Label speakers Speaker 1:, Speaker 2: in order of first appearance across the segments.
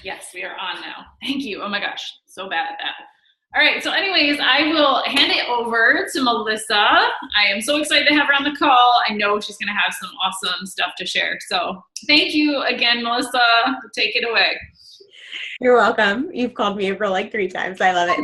Speaker 1: Yes, we are on now. Thank you. Oh my gosh, so bad at that. All right, so anyways, I will hand it over to Melissa. I am so excited to have her on the call. I know she's gonna have some awesome stuff to share. So thank you again, Melissa. Take it away.
Speaker 2: You're welcome. You've called me over like 3 times. I love it.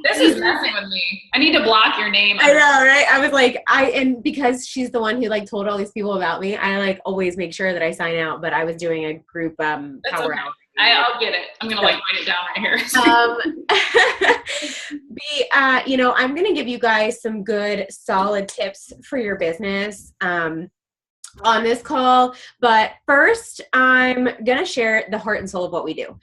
Speaker 1: This is messing with me. I need to block your name.
Speaker 2: I know, right? I was like, and because she's the one who like told all these people about me, I like always make sure that I sign out, but I was doing a group power hour.
Speaker 1: I'll get it. I'm going to like write it down right
Speaker 2: here. I'm going to give you guys some good solid tips for your business. On this call, but first I'm going to share the heart and soul of what we do,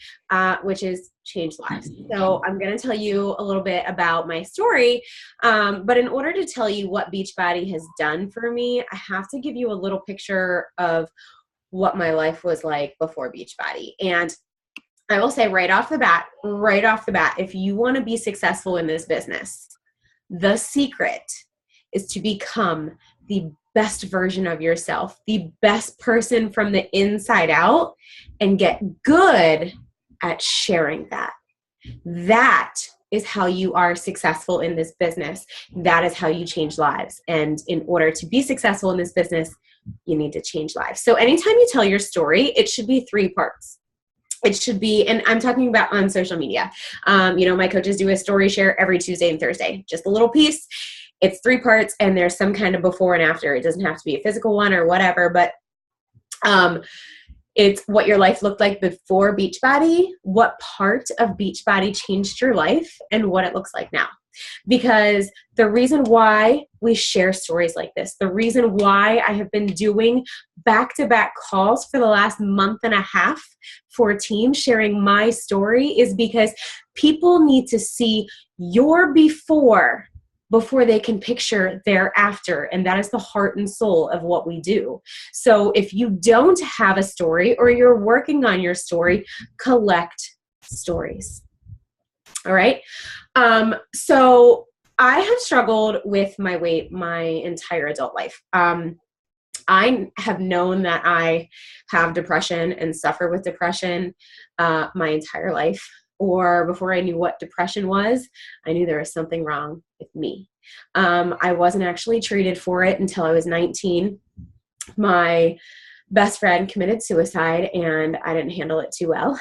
Speaker 2: which is change lives. So I'm going to tell you a little bit about my story, but in order to tell you what Beachbody has done for me, I have to give you a little picture of what my life was like before Beachbody. And I will say right off the bat, if you want to be successful in this business, the secret is to become the best version of yourself, the best person from the inside out, and get good at sharing that. That is how you are successful in this business. That is how you change lives. And in order to be successful in this business, you need to change lives. So anytime you tell your story, it should be 3 parts. It should be, and I'm talking about on social media. My coaches do a story share every Tuesday and Thursday, just a little piece. It's 3 parts, and there's some kind of before and after. It doesn't have to be a physical one or whatever, but it's what your life looked like before Beachbody, what part of Beachbody changed your life, and what it looks like now. Because the reason why we share stories like this, the reason why I have been doing back-to-back calls for the last month and a half for team sharing my story is because people need to see your before they can picture their after. And that is the heart and soul of what we do. So if you don't have a story or you're working on your story, collect stories. All right. So I have struggled with my weight my entire adult life. I have known that I have depression and suffer with depression my entire life. Or before I knew what depression was, I knew there was something wrong with me. I wasn't actually treated for it until I was 19. My best friend committed suicide, and I didn't handle it too well.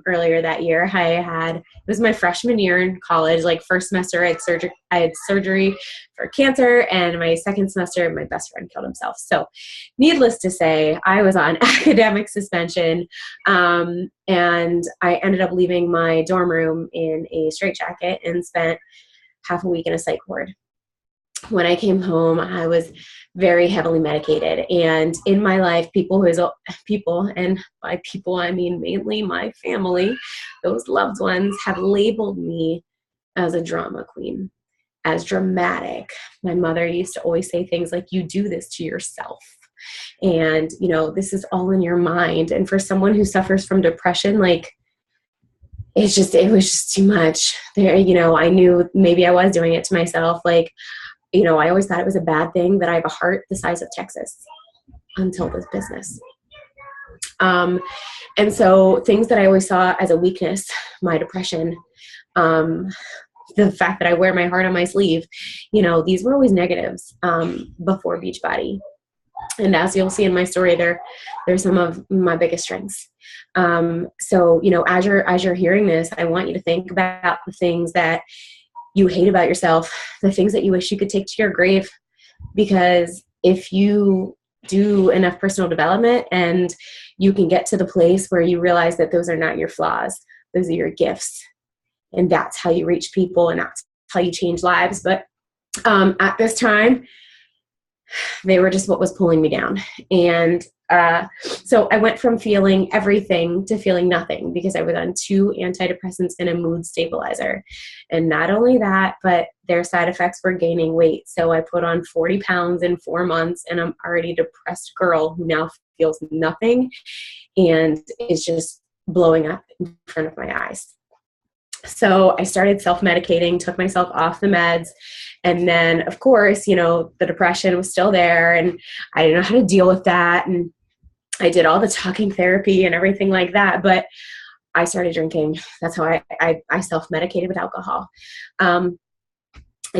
Speaker 2: Earlier that year, it was my freshman year in college, like first semester, I had surgery for cancer, and my second semester, my best friend killed himself. So needless to say, I was on academic suspension, and I ended up leaving my dorm room in a straitjacket and spent half a week in a psych ward. When I came home, I was very heavily medicated. And in my life, people, and by people, I mean mainly my family, those loved ones, have labeled me as a drama queen, as dramatic. My mother used to always say things like, you do this to yourself. And, this is all in your mind. And for someone who suffers from depression, like, it was just too much. I knew maybe I was doing it to myself. Like, I always thought it was a bad thing that I have a heart the size of Texas until this business. And so things that I always saw as a weakness, my depression, the fact that I wear my heart on my sleeve, these were always negatives before Beachbody. And as you'll see in my story, they're some of my biggest strengths. So, as you're hearing this, I want you to think about the things that you hate about yourself, the things that you wish you could take to your grave, because if you do enough personal development and you can get to the place where you realize that those are not your flaws, those are your gifts, and that's how you reach people and that's how you change lives. But at this time, they were just what was pulling me down. And so I went from feeling everything to feeling nothing because I was on 2 antidepressants and a mood stabilizer. And not only that, but their side effects were gaining weight. So I put on 40 pounds in 4 months, and I'm already a depressed girl who now feels nothing and is just blowing up in front of my eyes. So I started self-medicating, took myself off the meds. And then, of course, the depression was still there, and I didn't know how to deal with that. And I did all the talking therapy and everything like that, but I started drinking. That's how I self-medicated with alcohol. I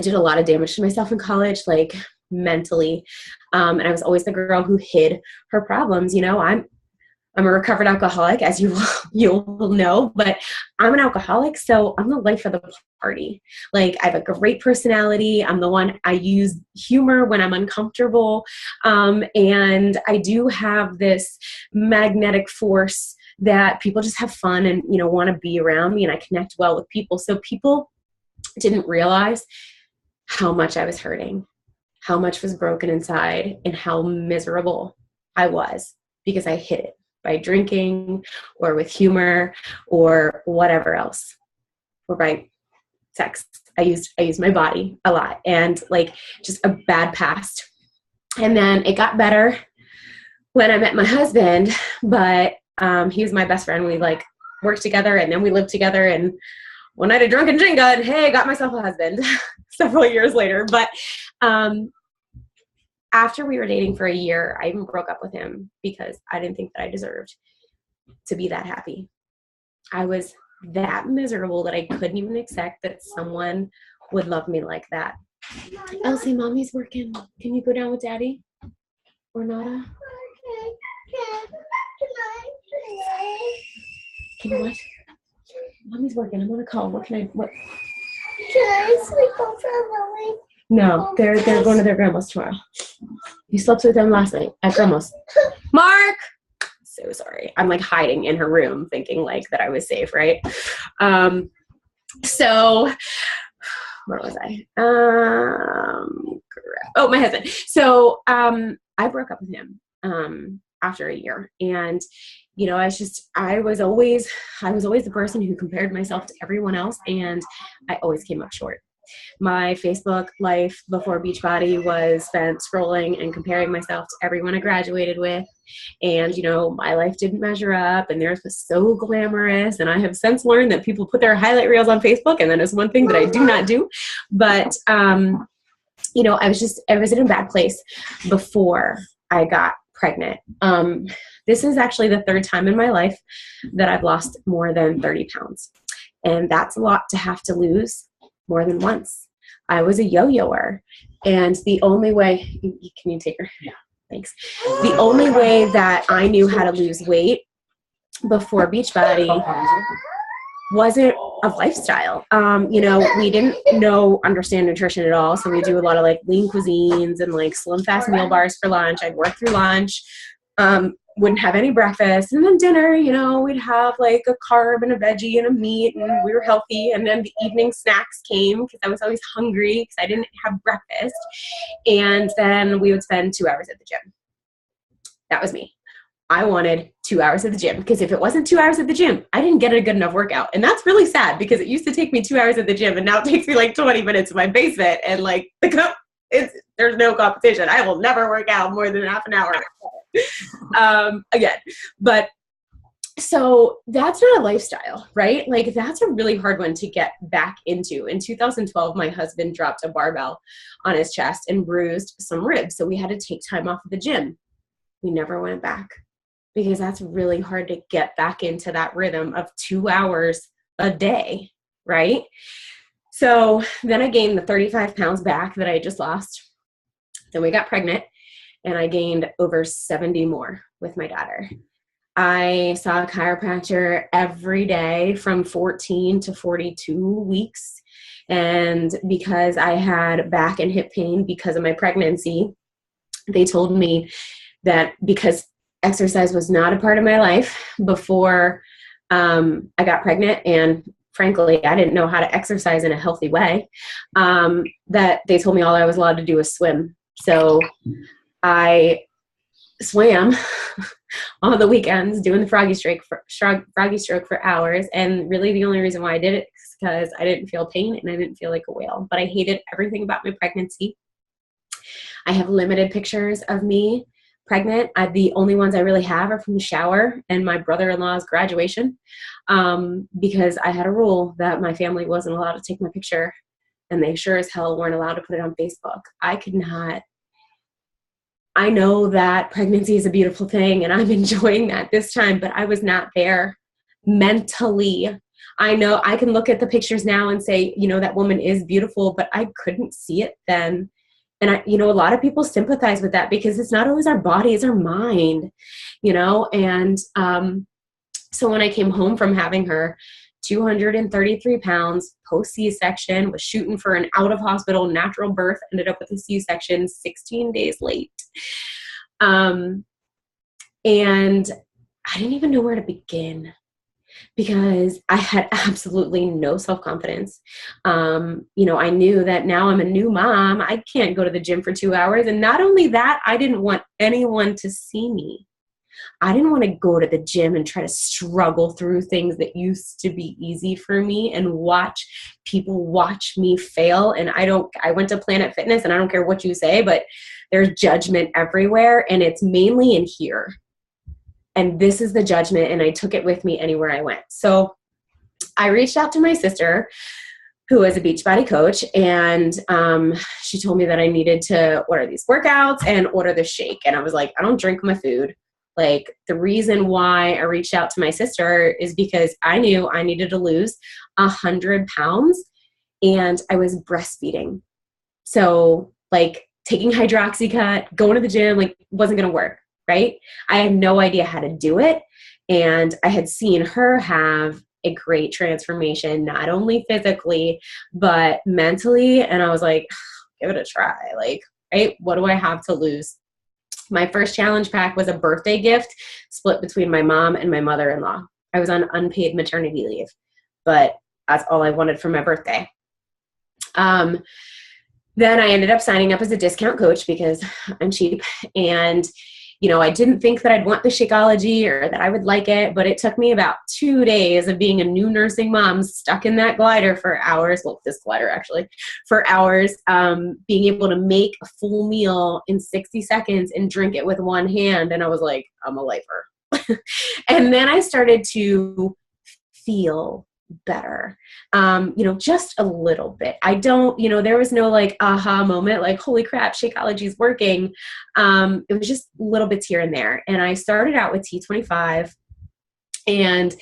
Speaker 2: did a lot of damage to myself in college, like mentally. And I was always the girl who hid her problems. You know, I'm a recovered alcoholic, as you will know, but I'm an alcoholic, so I'm the life of the party. Like, I have a great personality. I'm the one, I use humor when I'm uncomfortable. And I do have this magnetic force that people just have fun and, you know, want to be around me, and I connect well with people. So people didn't realize how much I was hurting, how much was broken inside, and how miserable I was because I hid it by drinking or with humor or whatever else, or by sex. I used my body a lot, and like just a bad past. And then it got better when I met my husband, but he was my best friend. We like worked together, and then we lived together, and one night of drunken Jenga, and hey, got myself a husband several years later. But after we were dating for a year, I even broke up with him because I didn't think that I deserved to be that happy. I was that miserable that I couldn't even accept that someone would love me like that. Elsie, mommy's working. Can you go down with daddy? Or Nada? Can you what? Mommy's working. I'm on a call. What? Can I sleep over Lily? No, they're going to their grandma's tomorrow. You slept with them last night at grandma's. Mark! So sorry. I'm like hiding in her room thinking like that I was safe, right? So where was I? My husband. So I broke up with him after a year, and you know, I was always the person who compared myself to everyone else, and I always came up short. My Facebook life before Beachbody was spent scrolling and comparing myself to everyone I graduated with. And, you know, my life didn't measure up, and theirs was so glamorous. And I have since learned that people put their highlight reels on Facebook, and that is one thing that I do not do. But, you know, I was in a bad place before I got pregnant. This is actually the third time in my life that I've lost more than 30 pounds. And that's a lot to have to lose more than once. I was a yo-yoer, and the only way, can you take her? Yeah, thanks. The only way that I knew how to lose weight before Beachbody wasn't a lifestyle. You know, we didn't understand nutrition at all. So we do a lot of like lean cuisines and like slim fast meal bars for lunch. I'd work through lunch. Wouldn't have any breakfast, and then dinner, you know, we'd have like a carb and a veggie and a meat, and we were healthy. And then the evening snacks came because I was always hungry because I didn't have breakfast. And then we would spend 2 hours at the gym. That was me. I wanted 2 hours at the gym, because if it wasn't 2 hours at the gym, I didn't get a good enough workout. And that's really sad, because it used to take me 2 hours at the gym, and now it takes me like 20 minutes in my basement, and like there's no competition. I will never work out more than half an hour. Again, but so that's not a lifestyle, right? Like, that's a really hard one to get back into. In 2012, my husband dropped a barbell on his chest and bruised some ribs. So we had to take time off of the gym. We never went back, because that's really hard to get back into that rhythm of 2 hours a day, right? So then I gained the 35 pounds back that I just lost. Then we got pregnant, and I gained over 70 more with my daughter. I saw a chiropractor every day from 14 to 42 weeks. And because I had back and hip pain because of my pregnancy, they told me that because exercise was not a part of my life before I got pregnant, and frankly, I didn't know how to exercise in a healthy way, that they told me all I was allowed to do was swim. So I swam on the weekends doing the froggy stroke for hours. And really the only reason why I did it is because I didn't feel pain and I didn't feel like a whale. But I hated everything about my pregnancy. I have limited pictures of me pregnant. The only ones I really have are from the shower and my brother-in-law's graduation, because I had a rule that my family wasn't allowed to take my picture, and they sure as hell weren't allowed to put it on Facebook. I know that pregnancy is a beautiful thing and I'm enjoying that this time, but I was not there mentally. I know I can look at the pictures now and say, that woman is beautiful, but I couldn't see it then. And a lot of people sympathize with that because it's not always our body, it's our mind, and so when I came home from having her, 233 pounds, post C-section, was shooting for an out-of-hospital natural birth, ended up with a C-section 16 days late. And I didn't even know where to begin because I had absolutely no self-confidence. I knew that now I'm a new mom. I can't go to the gym for 2 hours. And not only that, I didn't want anyone to see me. I didn't want to go to the gym and try to struggle through things that used to be easy for me and watch people watch me fail. And I went to Planet Fitness, and I don't care what you say, but there's judgment everywhere, and it's mainly in here. And this is the judgment, and I took it with me anywhere I went. So I reached out to my sister, who is a Beachbody coach, and she told me that I needed to order these workouts and order the shake. And I was like, I don't drink my food. Like, the reason why I reached out to my sister is because I knew I needed to lose 100 pounds, and I was breastfeeding. So, taking Hydroxycut, going to the gym, wasn't going to work, right? I had no idea how to do it, and I had seen her have a great transformation, not only physically, but mentally, and I was like, give it a try. Right? What do I have to lose? My first challenge pack was a birthday gift split between my mom and my mother-in-law. I was on unpaid maternity leave, but that's all I wanted for my birthday. Then I ended up signing up as a discount coach because I'm cheap. And, I didn't think that I'd want the Shakeology or that I would like it, but it took me about 2 days of being a new nursing mom stuck in that glider for hours. Well, this glider actually, for hours, being able to make a full meal in 60 seconds and drink it with one hand. And I was like, I'm a lifer. And then I started to feel better, just a little bit. I don't, there was no aha moment, holy crap, Shakeology is working. It was just little bits here and there. And I started out with T25. And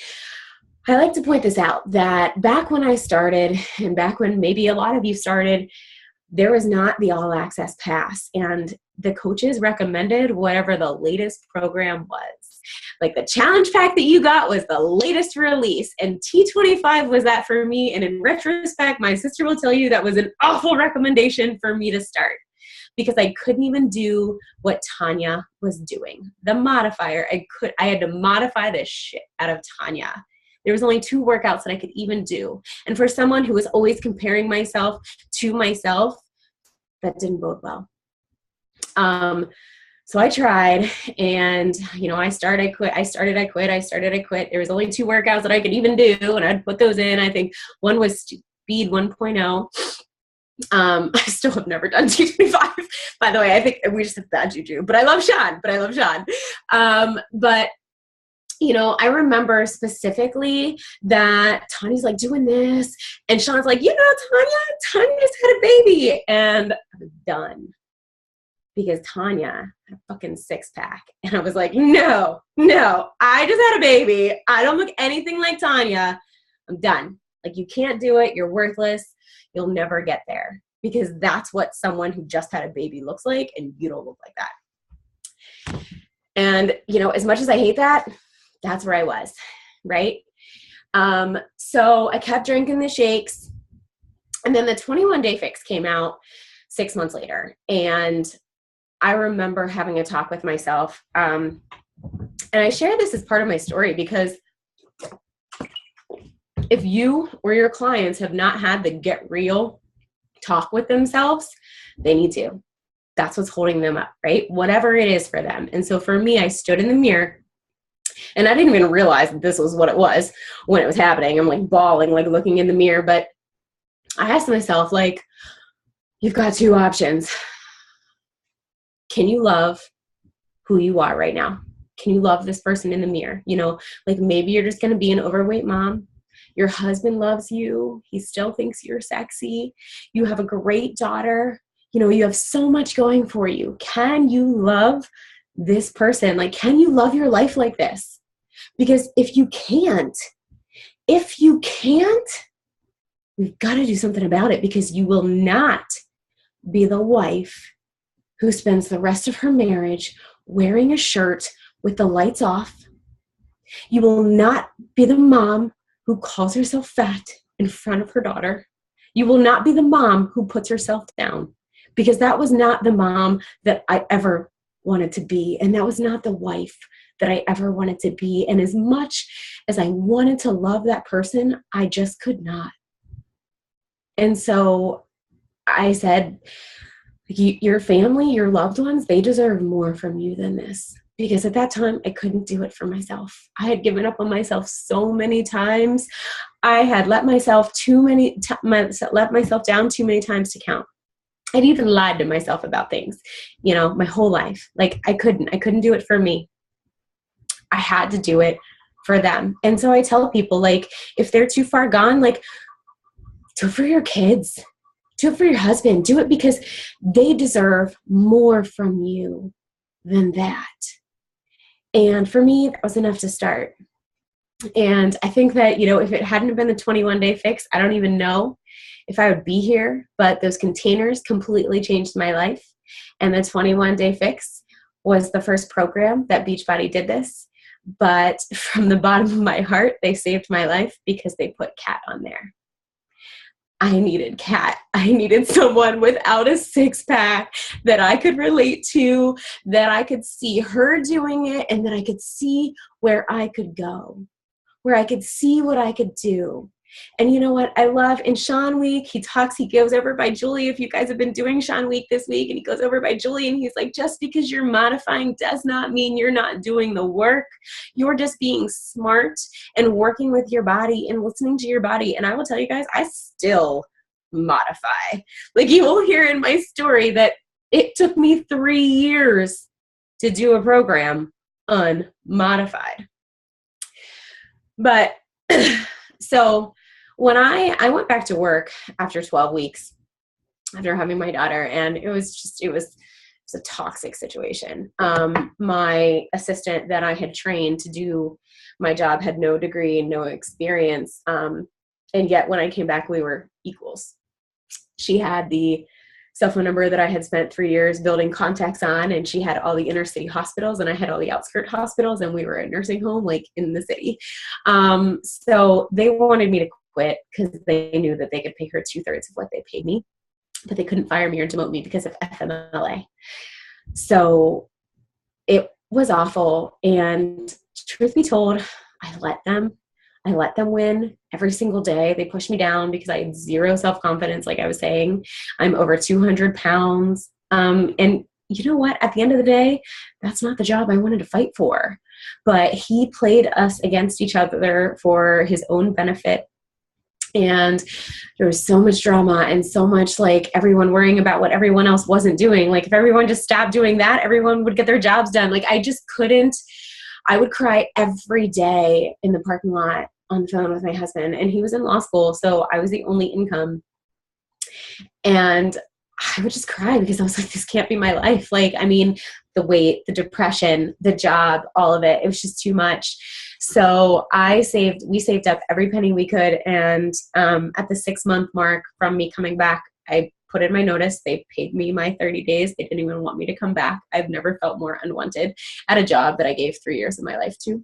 Speaker 2: I like to point this out that back when I started, and back when maybe a lot of you started, there was not the all access pass. And the coaches recommended whatever the latest program was. The challenge pack that you got was the latest release, and T25 was that for me. And in retrospect, my sister will tell you that was an awful recommendation for me to start because I couldn't even do what Tanya was doing. The modifier, I had to modify the shit out of Tanya. There was only 2 workouts that I could even do. And for someone who was always comparing myself to myself, that didn't bode well. So I tried, and, I started, I quit. There was only 2 workouts that I could even do, and I'd put those in. I think one was Speed 1.0. I still have never done T25, by the way. I think we just have bad juju, but I love Sean. I remember specifically that Tanya's doing this, and Sean's like, Tanya's had a baby, and I was done. Because Tanya had a fucking 6-pack. And I was like, no, I just had a baby. I don't look anything like Tanya. I'm done. You can't do it. You're worthless. You'll never get there. Because that's what someone who just had a baby looks like, and you don't look like that. And, as much as I hate that, that's where I was, right? So I kept drinking the shakes. And then the 21-day fix came out 6 months later. And I remember having a talk with myself, and I share this as part of my story because if you or your clients have not had the get real talk with themselves, they need to. That's what's holding them up, right? Whatever it is for them. And so for me, I stood in the mirror, and I didn't even realize that this was what it was when it was happening. I'm bawling, looking in the mirror, but I asked myself, you've got 2 options. Can you love who you are right now? Can you love this person in the mirror? Maybe you're just going to be an overweight mom. Your husband loves you. He still thinks you're sexy. You have a great daughter. you have so much going for you. Can you love this person? Like, can you love your life like this? Because if you can't, we've got to do something about it, because you will not be the wife who spends the rest of her marriage wearing a shirt with the lights off. You will not be the mom who calls herself fat in front of her daughter. You will not be the mom who puts herself down, because that was not the mom that I ever wanted to be. And that was not the wife that I ever wanted to be. And as much as I wanted to love that person, I just could not. And so I said, your family, your loved ones, they deserve more from you than this. Because at that time, I couldn't do it for myself. I had given up on myself so many times. I had let myself let myself down too many times to count. I'd even lied to myself about things, my whole life. Like, I couldn't do it for me. I had to do it for them. And so I tell people, like, if they're too far gone, like, do it for your kids. Do it for your husband. Do it because they deserve more from you than that. And for me, that was enough to start. And I think that, if it hadn't been the 21-day fix, I don't even know if I would be here. But those containers completely changed my life. And the 21-day fix was the first program that Beachbody did this. But from the bottom of my heart, they saved my life because they put Kat on there. I needed Kat. I needed someone without a six-pack that I could relate to, that I could see her doing it, and that I could see where I could go, where I could see what I could do. And you know what I love? In Sean Week, he goes over by Julie. If you guys have been doing Sean Week this week, and he goes over by Julie, and he's like, just because you're modifying does not mean you're not doing the work. You're just being smart and working with your body and listening to your body. And I will tell you guys, I still modify. Like, you will hear in my story that it took me 3 years to do a program unmodified. But so when I went back to work after 12 weeks, after having my daughter, and it was a toxic situation. My assistant that I had trained to do my job had no degree, no experience. And yet when I came back, we were equals. She had the cell phone number that I had spent 3 years building contacts on, and she had all the inner city hospitals, and I had all the outskirt hospitals, and we were a nursing home, like, in the city. So they wanted me to quit because they knew that they could pay her 2/3 of what they paid me, but they couldn't fire me or demote me because of FMLA. So it was awful. And truth be told, I let them win every single day. They pushed me down because I had zero self-confidence. Like I was saying, I'm over 200 pounds. And you know what? At the end of the day, that's not the job I wanted to fight for. But he played us against each other for his own benefit. And there was so much drama and so much, like, everyone worrying about what everyone else wasn't doing. Like, if everyone just stopped doing that, everyone would get their jobs done. Like, I just couldn't. I would cry every day in the parking lot on the phone with my husband, and he was in law school, so I was the only income. And I would just cry because I was like, this can't be my life. Like, I mean, the weight, the depression, the job, all of it, it was just too much. So we saved up every penny we could. And at the 6-month mark from me coming back, I put in my notice. They paid me my 30 days. They didn't even want me to come back. I've never felt more unwanted at a job that I gave 3 years of my life to.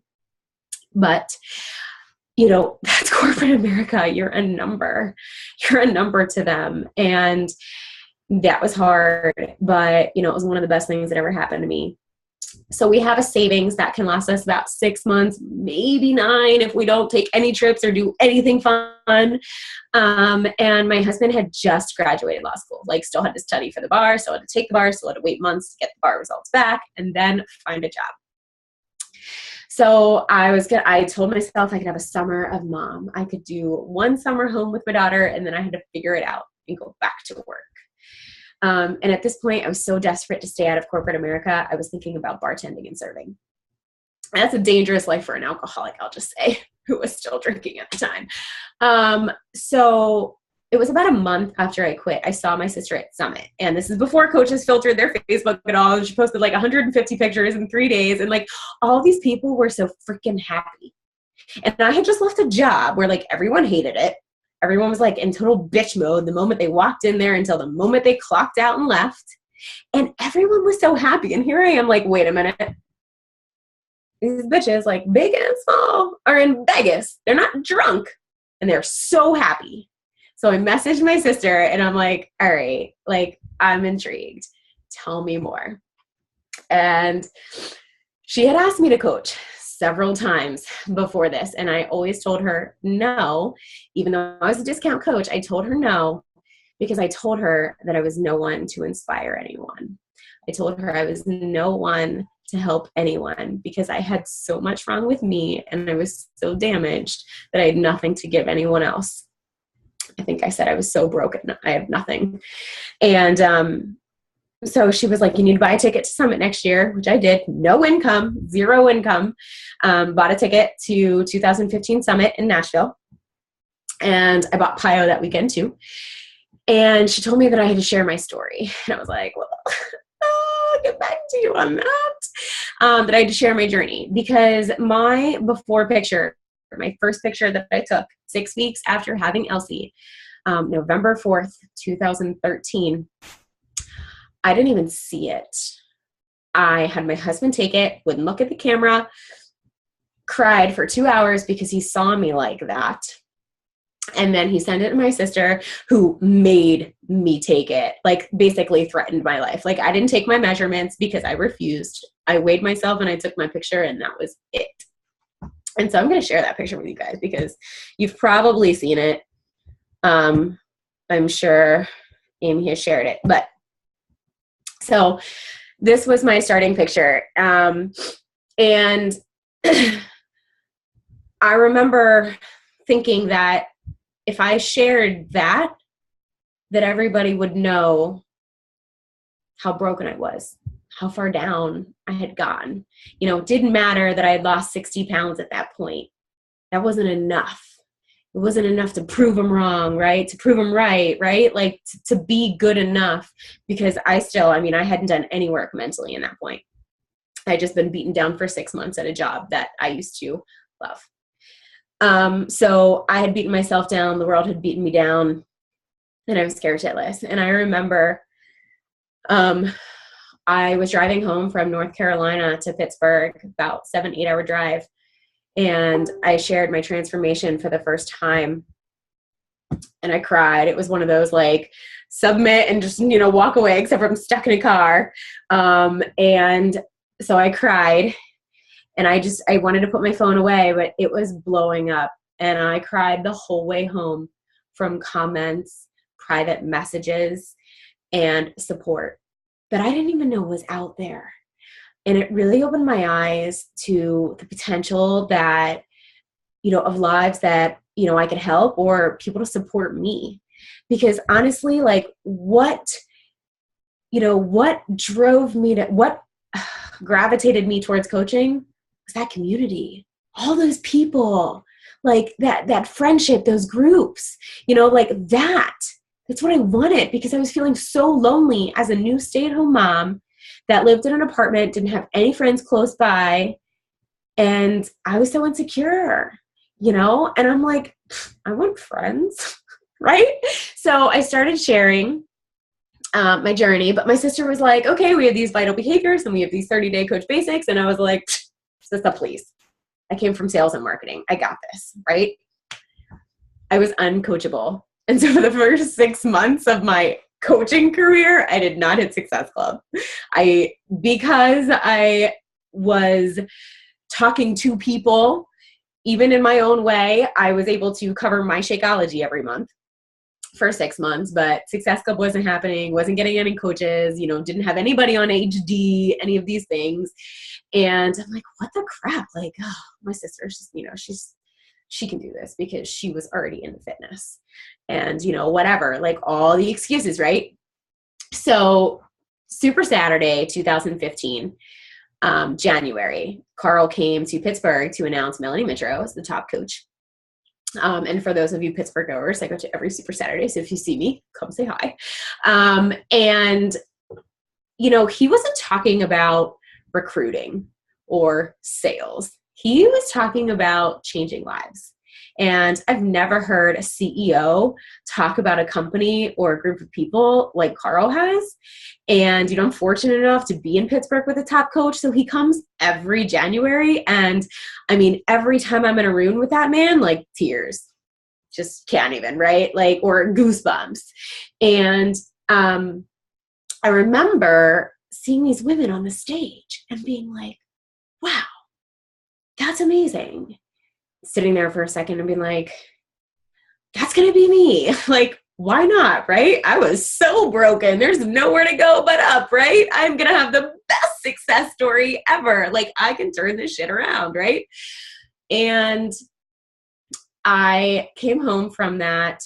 Speaker 2: But that's corporate America. You're a number. You're a number to them. And that was hard, but it was one of the best things that ever happened to me. So we have a savings that can last us about 6 months, maybe 9, if we don't take any trips or do anything fun. And my husband had just graduated law school, like, still had to study for the bar, still had to take the bar, still had to wait months to get the bar results back, and then find a job. So I told myself I could have a summer of mom. I could do 1 summer home with my daughter, and then I had to figure it out and go back to work. And at this point, I was so desperate to stay out of corporate America, I was thinking about bartending and serving. That's a dangerous life for an alcoholic, I'll just say, who was still drinking at the time. So it was about a month after I quit, I saw my sister at Summit. And this is before coaches filtered their Facebook at all. She posted like 150 pictures in 3 days. And like all these people were so freaking happy. And I had just left a job where like everyone hated it. Everyone was like in total bitch mode the moment they walked in there until the moment they clocked out and left. And everyone was so happy. And here I am like, wait a minute. These bitches, like big and small, are in Vegas. They're not drunk. And they're so happy. So I messaged my sister and I'm like, all right, like I'm intrigued. Tell me more. And she had asked me to coach several times before this. And I always told her no, even though I was a discount coach, I told her no, because I told her that I was no one to inspire anyone. I told her I was no one to help anyone because I had so much wrong with me and I was so damaged that I had nothing to give anyone else. I think I said I was so broken. I have nothing. And so she was like, you need to buy a ticket to Summit next year, which I did. No income, zero income. Bought a ticket to 2015 Summit in Nashville. And I bought Pio that weekend too. And she told me that I had to share my story. And I was like, well, I'll get back to you on that. That I had to share my journey because my before picture, my first picture that I took 6 weeks after having Elsie, November 4th, 2013, I didn't even see it. I had my husband take it, wouldn't look at the camera, cried for 2 hours because he saw me like that. And then he sent it to my sister who made me take it, like basically threatened my life. Like I didn't take my measurements because I refused. I weighed myself and I took my picture and that was it. And so I'm going to share that picture with you guys because you've probably seen it. I'm sure Amy has shared it, but so this was my starting picture. And I remember thinking that if I shared that everybody would know how broken I was, how far down I had gone. You know, it didn't matter that I had lost 60 pounds at that point. That wasn't enough. It wasn't enough to prove them wrong, right? To prove them right, right? Like to be good enough because I hadn't done any work mentally in that point. I had just been beaten down for 6 months at a job that I used to love. So I had beaten myself down. The world had beaten me down and I was scared shitless. And I remember, I was driving home from North Carolina to Pittsburgh, about 7-8 hour drive. And I shared my transformation for the first time and I cried. It was one of those like submit and just, walk away, except for I'm stuck in a car. And so I cried and I wanted to put my phone away, but it was blowing up and I cried the whole way home from comments, private messages, and support that I didn't even know was out there. And it really opened my eyes to the potential that, of lives that, I could help or people to support me. Because honestly, like what gravitated me towards coaching was that community, all those people, like that friendship, those groups, that's what I wanted because I was feeling so lonely as a new stay-at-home mom that lived in an apartment, didn't have any friends close by, and I was so insecure, and I'm like, I want friends, right? So I started sharing my journey, but my sister was like, okay, we have these vital behaviors and we have these 30-day coach basics, and I was like, sister, please. I came from sales and marketing. I got this, right? I was uncoachable. And so for the first 6 months of my coaching career, I did not hit Success Club. Because I was talking to people, even in my own way, I was able to cover my Shakeology every month for 6 months, but Success Club wasn't happening, wasn't getting any coaches, didn't have anybody on HD, any of these things. And I'm like, what the crap? Like, oh, my sister's just, she can do this because she was already in fitness and, whatever, like all the excuses, right? So Super Saturday, 2015, January, Carl came to Pittsburgh to announce Melanie Mitro as the top coach. And for those of you Pittsburgh goers, I go to every Super Saturday. So if you see me, come say hi. And, he wasn't talking about recruiting or sales. He was talking about changing lives. And I've never heard a CEO talk about a company or a group of people like Carl has. And, I'm fortunate enough to be in Pittsburgh with a top coach. So he comes every January. And I mean, every time I'm in a room with that man, like tears, just can't even, right? Like, or goosebumps. And I remember seeing these women on the stage and being like, wow, that's amazing. Sitting there for a second and being like, that's going to be me. Like, why not, right? I was so broken. There's nowhere to go but up, right? I'm going to have the best success story ever. Like, I can turn this shit around, right? And I came home from that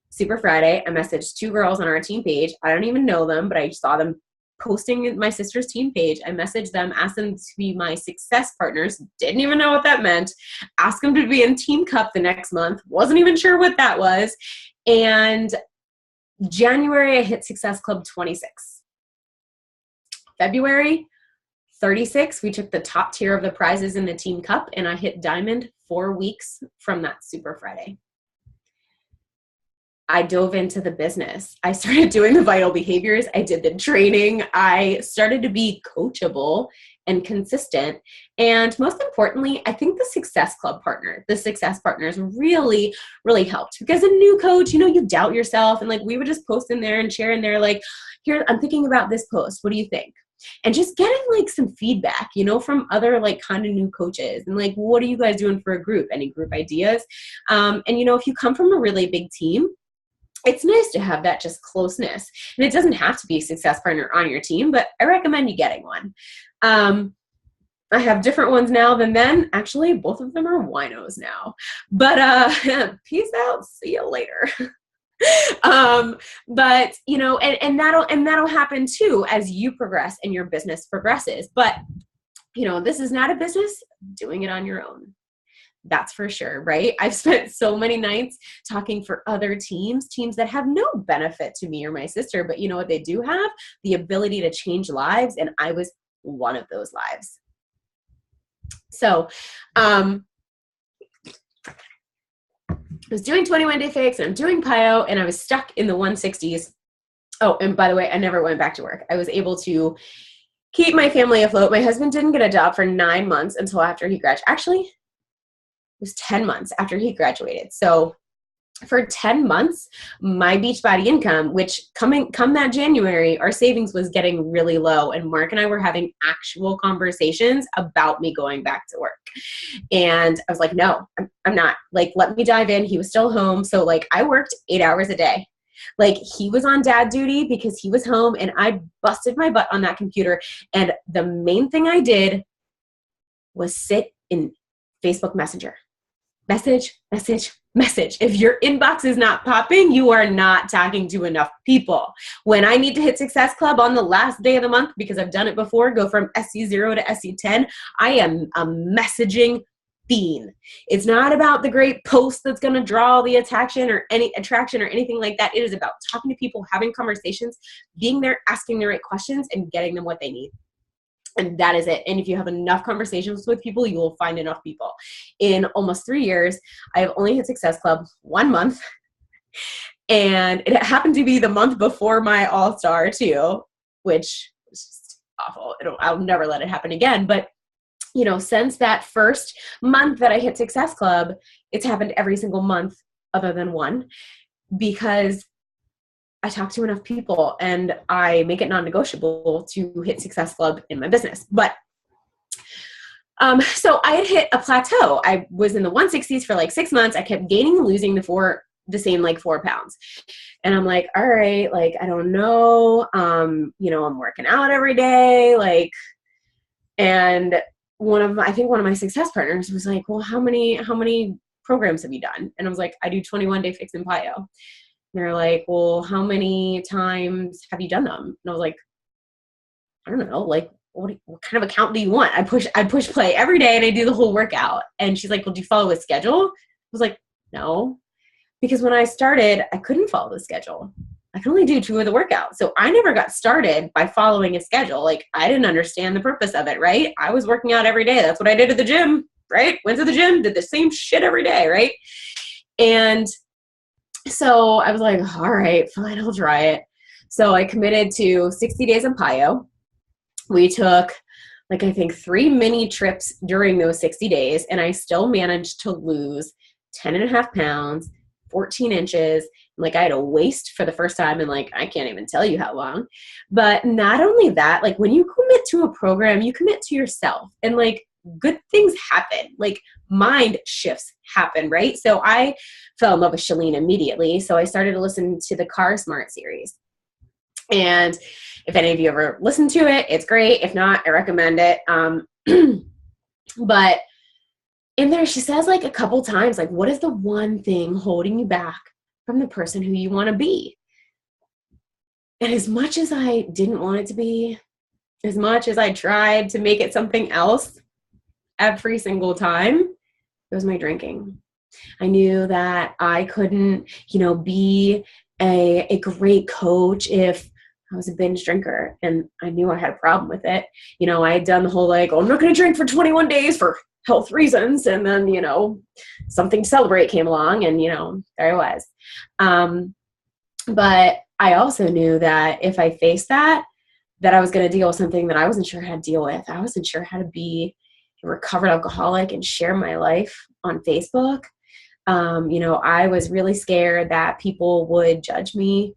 Speaker 2: Super Friday. I messaged 2 girls on our team page. I don't even know them, but I saw them posting my sister's team page. I messaged them, asked them to be my success partners. Didn't even know what that meant. Asked them to be in Team Cup the next month. Wasn't even sure what that was. And January, I hit Success Club 26. February, 36. We took the top tier of the prizes in the Team Cup, and I hit Diamond 4 weeks from that Super Friday. I dove into the business. I started doing the vital behaviors. I did the training. I started to be coachable and consistent. And most importantly, I think the success partners really, really helped, because a new coach, you doubt yourself. And like, we would just post in there and share in there, like, here, I'm thinking about this post. What do you think? And just getting like some feedback, from other like kind of new coaches, and like, what are you guys doing for a group? Any group ideas? And if you come from a really big team, it's nice to have that just closeness. And it doesn't have to be a success partner on your team, but I recommend you getting one. I have different ones now than then. Actually, both of them are winos now. But peace out. See you later. But and that'll happen too as you progress and your business progresses. But this is not a business doing it on your own. That's for sure, right? I've spent so many nights talking for other teams that have no benefit to me or my sister, but you know what they do have? The ability to change lives, and I was one of those lives. So, I was doing 21 Day Fix, and I'm doing PIO, and I was stuck in the 160s. Oh, and by the way, I never went back to work. I was able to keep my family afloat. My husband didn't get a job for 9 months until after he graduated. Actually, it was 10 months after he graduated. So for 10 months, my Beachbody income, which come that January, our savings was getting really low. And Mark and I were having actual conversations about me going back to work. And I was like, no, I'm not. Like, let me dive in. He was still home. So like, I worked 8 hours a day. Like, he was on dad duty because he was home, and I busted my butt on that computer. And the main thing I did was sit in Facebook Messenger. Message. If your inbox is not popping, you are not talking to enough people. When I need to hit Success Club on the last day of the month, because I've done it before, go from SC0 to SC10, I am a messaging fiend. It's not about the great post that's going to draw the attraction or anything like that. It is about talking to people, having conversations, being there, asking the right questions, and getting them what they need. And that is it. And if you have enough conversations with people, you will find enough people. In almost 3 years, I have only hit Success Club 1 month. And it happened to be the month before my All-Star too, which was just awful. I'll never let it happen again. But, since that first month that I hit Success Club, it's happened every single month other than one, because I talk to enough people and I make it non-negotiable to hit Success Club in my business. But so I had hit a plateau. I was in the 160s for like 6 months. I kept gaining and losing the same like 4 pounds. And I'm like, all right, like, I don't know. I'm working out every day. Like, and one of my success partners was like, well, how many programs have you done? And I was like, I do 21 Day Fix and PIO. They're like, well, how many times have you done them? And I was like, I don't know, like, what kind of account do you want? I push play every day and I do the whole workout. And she's like, well, do you follow a schedule? I was like, No, because when I started, I couldn't follow the schedule. I could only do 2 of the workouts. So I never got started by following a schedule. Like, I didn't understand the purpose of it, right? I was working out every day. That's what I did at the gym, right? Went to the gym, did the same shit every day, right? And so I was like, all right, fine, I'll try it. So I committed to 60 days in Payo. We took, like, I think 3 mini trips during those 60 days, and I still managed to lose 10 and a half pounds, 14 inches. Like, I had a waist for the first time in, like, I can't even tell you how long. But not only that, like, when you commit to a program, you commit to yourself, and, like, good things happen. Like, mind shifts happen, right? So I fell in love with Shalene immediately. So I started to listen to the Car Smart series. And if any of you ever listen to it, it's great. If not, I recommend it. But in there, she says, like, a couple times, like, what is the one thing holding you back from the person who you want to be? And as much as I didn't want it to be, as much as I tried to make it something else every single time, it was my drinking. I knew that I couldn't, be a great coach if I was a binge drinker, and I knew I had a problem with it. I had done the whole, like, I'm not going to drink for 21 days for health reasons. And then, something to celebrate came along, and, there I was. But I also knew that if I faced that I was going to deal with something that I wasn't sure how to deal with. I wasn't sure how to be a recovered alcoholic and share my life on Facebook. I was really scared that people would judge me,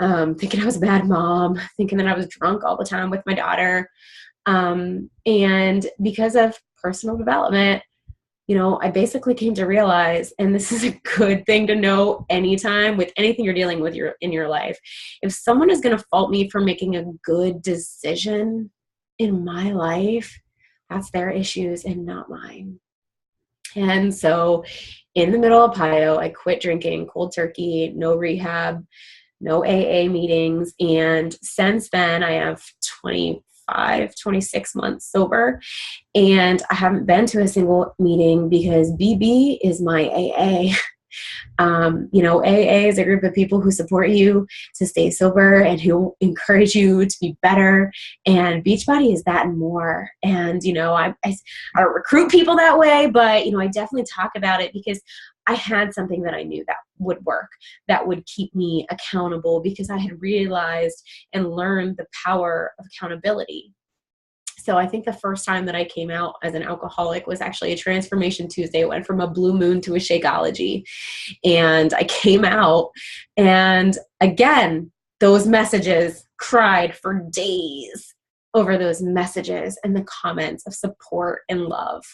Speaker 2: thinking I was a bad mom, thinking that I was drunk all the time with my daughter. And because of personal development, I basically came to realize, and this is a good thing to know anytime with anything you're dealing with in your life, if someone is going to fault me for making a good decision in my life, that's their issues and not mine. And so in the middle of Payo, I quit drinking cold turkey, no rehab, no AA meetings. And since then, I have 26 months sober, and I haven't been to a single meeting because BB is my AA. AA is a group of people who support you to stay sober and who encourage you to be better. And Beachbody is that and more. And, I don't recruit people that way, but, I definitely talk about it because I had something that I knew that would work, that would keep me accountable, because I had realized and learned the power of accountability. So I think the first time that I came out as an alcoholic was actually a Transformation Tuesday. It went from a blue moon to a Shakeology. And I came out, and again, those messages, cried for days over those messages and the comments of support and love.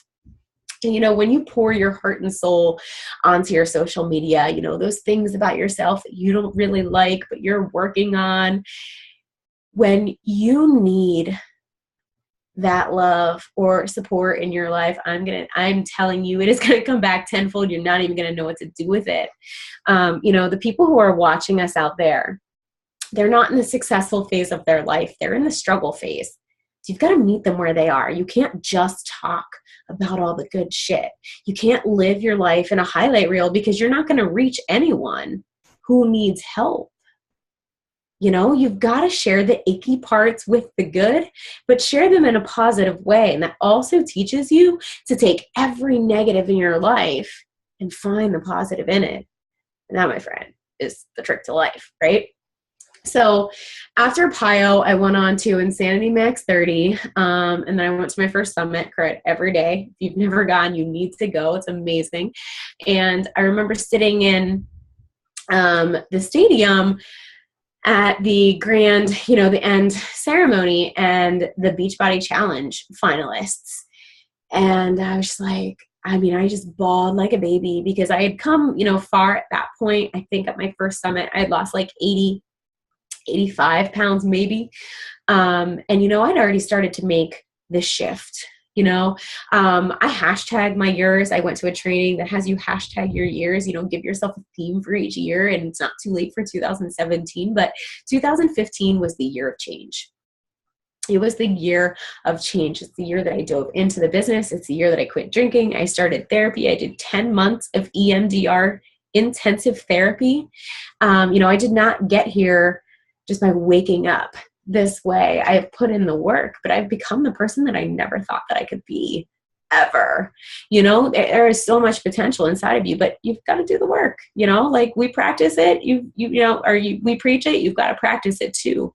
Speaker 2: And, when you pour your heart and soul onto your social media, those things about yourself that you don't really like, but you're working on, when you need that love or support in your life, I'm telling you, it is going to come back tenfold. You're not even going to know what to do with it. The people who are watching us out there, they're not in the successful phase of their life. They're in the struggle phase. So you've got to meet them where they are. You can't just talk about all the good shit. You can't live your life in a highlight reel, because you're not going to reach anyone who needs help. You've got to share the icky parts with the good, but share them in a positive way. And that also teaches you to take every negative in your life and find the positive in it. And that, my friend, is the trick to life, right? So after Payo, I went on to Insanity Max 30. And then I went to my first summit, credit every day. If you've never gone, you need to go. It's amazing. And I remember sitting in the stadium at the grand, the end ceremony, and the Beachbody Challenge finalists. And I was just like, I just bawled like a baby, because I had come, far at that point. I think at my first summit, I had lost like 85 pounds maybe. And, I'd already started to make this shift. I hashtag my years. I went to a training that has you hashtag your years, give yourself a theme for each year, and it's not too late for 2017, but 2015 was the year of change. It was the year of change. It's the year that I dove into the business. It's the year that I quit drinking. I started therapy. I did 10 months of EMDR intensive therapy. I did not get here just by waking up this way. I have put in the work, but I've become the person that I never thought that I could be ever. There is so much potential inside of you, but you've got to do the work. Like we practice it, we preach it, you've got to practice it too.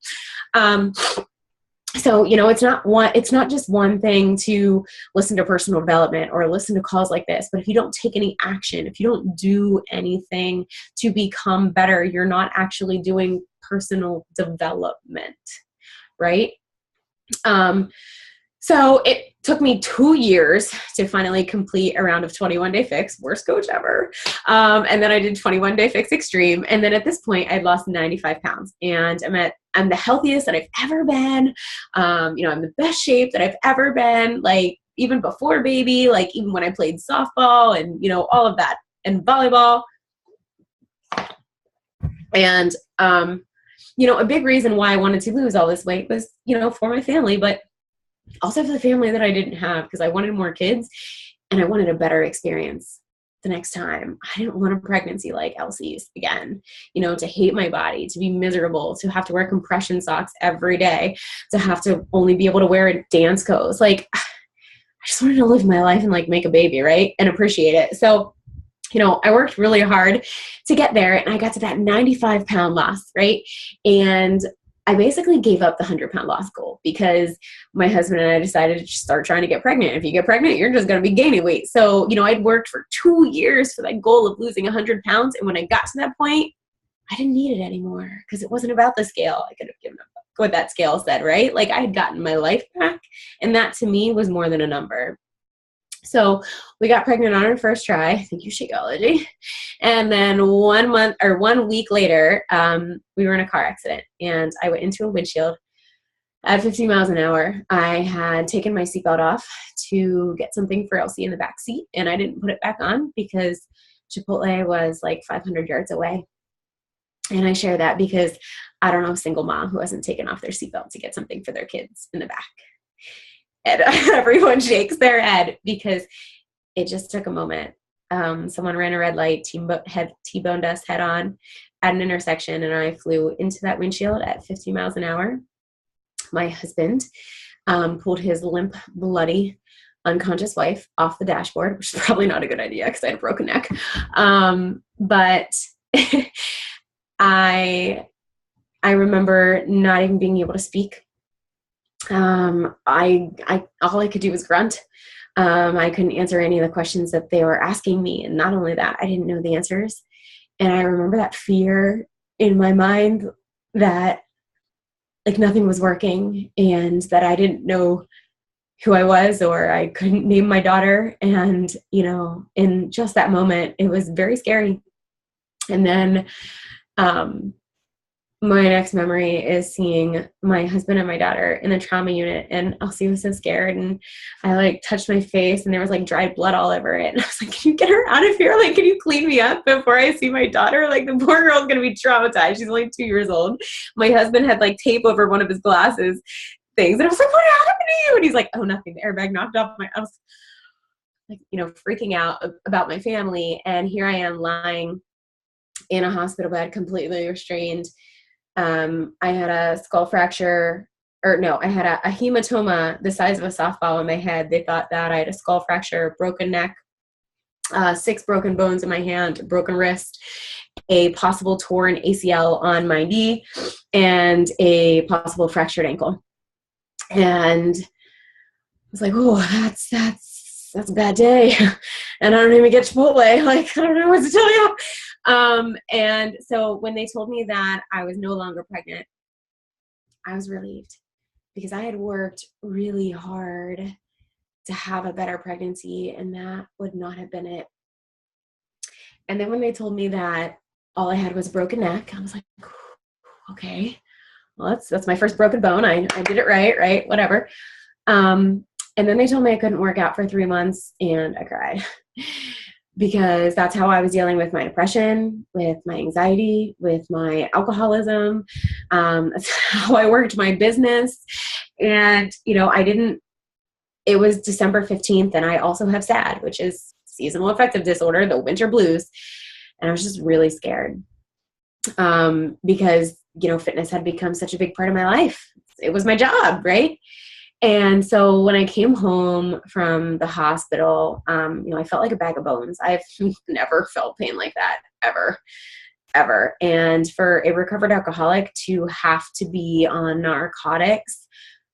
Speaker 2: So, it's not just one thing to listen to personal development or listen to calls like this, but if you don't take any action, if you don't do anything to become better, you're not actually doing personal development, right? So it took me 2 years to finally complete a round of 21 Day Fix, worst coach ever. And then I did 21 Day Fix Extreme. And then at this point I'd lost 95 pounds and I'm the healthiest that I've ever been. I'm the best shape that I've ever been, like even before baby, like even when I played softball and, all of that and volleyball. And, a big reason why I wanted to lose all this weight was, for my family, but also for the family that I didn't have, because I wanted more kids and I wanted a better experience the next time. I didn't want a pregnancy like Elsie's again, to hate my body, to be miserable, to have to wear compression socks every day, to have to only be able to wear dance coats. Like, I just wanted to live my life and like make a baby, right? And appreciate it. So, I worked really hard to get there and I got to that 95-pound loss, right? And I basically gave up the 100-pound loss goal because my husband and I decided to start trying to get pregnant. If you get pregnant, you're just going to be gaining weight. So, I'd worked for 2 years for that goal of losing 100 pounds. And when I got to that point, I didn't need it anymore because it wasn't about the scale. I could have given up what that scale said, right? Like I had gotten my life back. And that to me was more than a number. So we got pregnant on our first try. Thank you, Shakeology. And then 1 week later, we were in a car accident and I went into a windshield at 50 miles an hour. I had taken my seatbelt off to get something for Elsie in the back seat and I didn't put it back on because Chipotle was like 500 yards away. And I share that because I don't know a single mom who hasn't taken off their seatbelt to get something for their kids in the back. And everyone shakes their head because it just took a moment. Someone ran a red light, T-boned us head on at an intersection, and I flew into that windshield at 50 miles an hour. My husband pulled his limp, bloody, unconscious wife off the dashboard, which is probably not a good idea because I had a broken neck. But I remember not even being able to speak. All I could do was grunt. I couldn't answer any of the questions that they were asking me. And not only that, I didn't know the answers. And I remember that fear in my mind that like nothing was working and that I didn't know who I was or I couldn't name my daughter. And, in just that moment, it was very scary. And then, my next memory is seeing my husband and my daughter in the trauma unit, and Elsie was so scared, and I like touched my face and there was like dried blood all over it. And I was like, can you get her out of here? Like, can you clean me up before I see my daughter? Like the poor girl's going to be traumatized. She's only 2 years old. My husband had like tape over one of his glasses things. And I was like, what happened to you? And he's like, oh, nothing. The airbag knocked off I was like, freaking out about my family. And here I am lying in a hospital bed, completely restrained. I had a skull fracture, I had a hematoma the size of a softball in my head. They thought that I had a skull fracture, broken neck, 6 broken bones in my hand, broken wrist, a possible torn ACL on my knee, and a possible fractured ankle. And I was like, oh, that's a bad day. And I don't even get Chipotle. Like, I don't know what to tell you. And so when they told me that I was no longer pregnant, I was relieved because I had worked really hard to have a better pregnancy and that would not have been it. And then when they told me that all I had was a broken neck, I was like, okay, well, that's my first broken bone. I did it right, whatever. And then they told me I couldn't work out for 3 months and I cried because that's how I was dealing with my depression, with my anxiety, with my alcoholism. That's how I worked my business. And, it was December 15th, and I also have SAD, which is seasonal affective disorder, the winter blues. And I was just really scared because, fitness had become such a big part of my life. It was my job, right? And so when I came home from the hospital, I felt like a bag of bones. I've never felt pain like that, ever. And for a recovered alcoholic to have to be on narcotics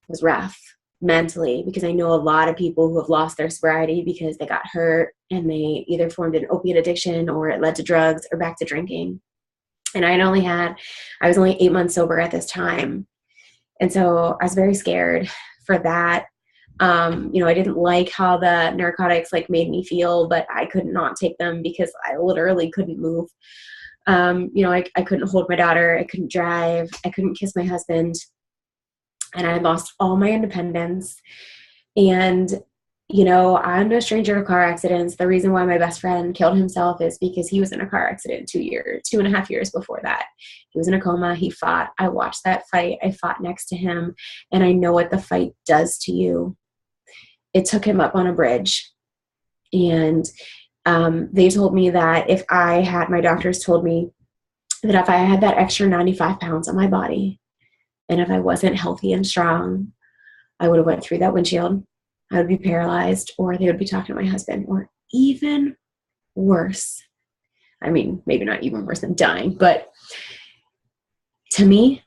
Speaker 2: was rough mentally, because I know a lot of people who have lost their sobriety because they got hurt and they either formed an opiate addiction or it led to drugs or back to drinking. And I was only 8 months sober at this time. And so I was very scared for that. I didn't like how the narcotics made me feel, but I could not take them because I literally couldn't move. I couldn't hold my daughter. I couldn't drive. I couldn't kiss my husband. And I lost all my independence. And, I'm no stranger to car accidents. The reason why my best friend killed himself is because he was in a car accident 2.5 years before that. He was in a coma. He fought. I watched that fight. I fought next to him. And I know what the fight does to you. It took him up on a bridge. And they told me that my doctors told me that if I had that extra 95 pounds on my body, and if I wasn't healthy and strong, I would have went through that windshield. I would be paralyzed, or they would be talking to my husband, or even worse. I mean, maybe not even worse than dying, but to me,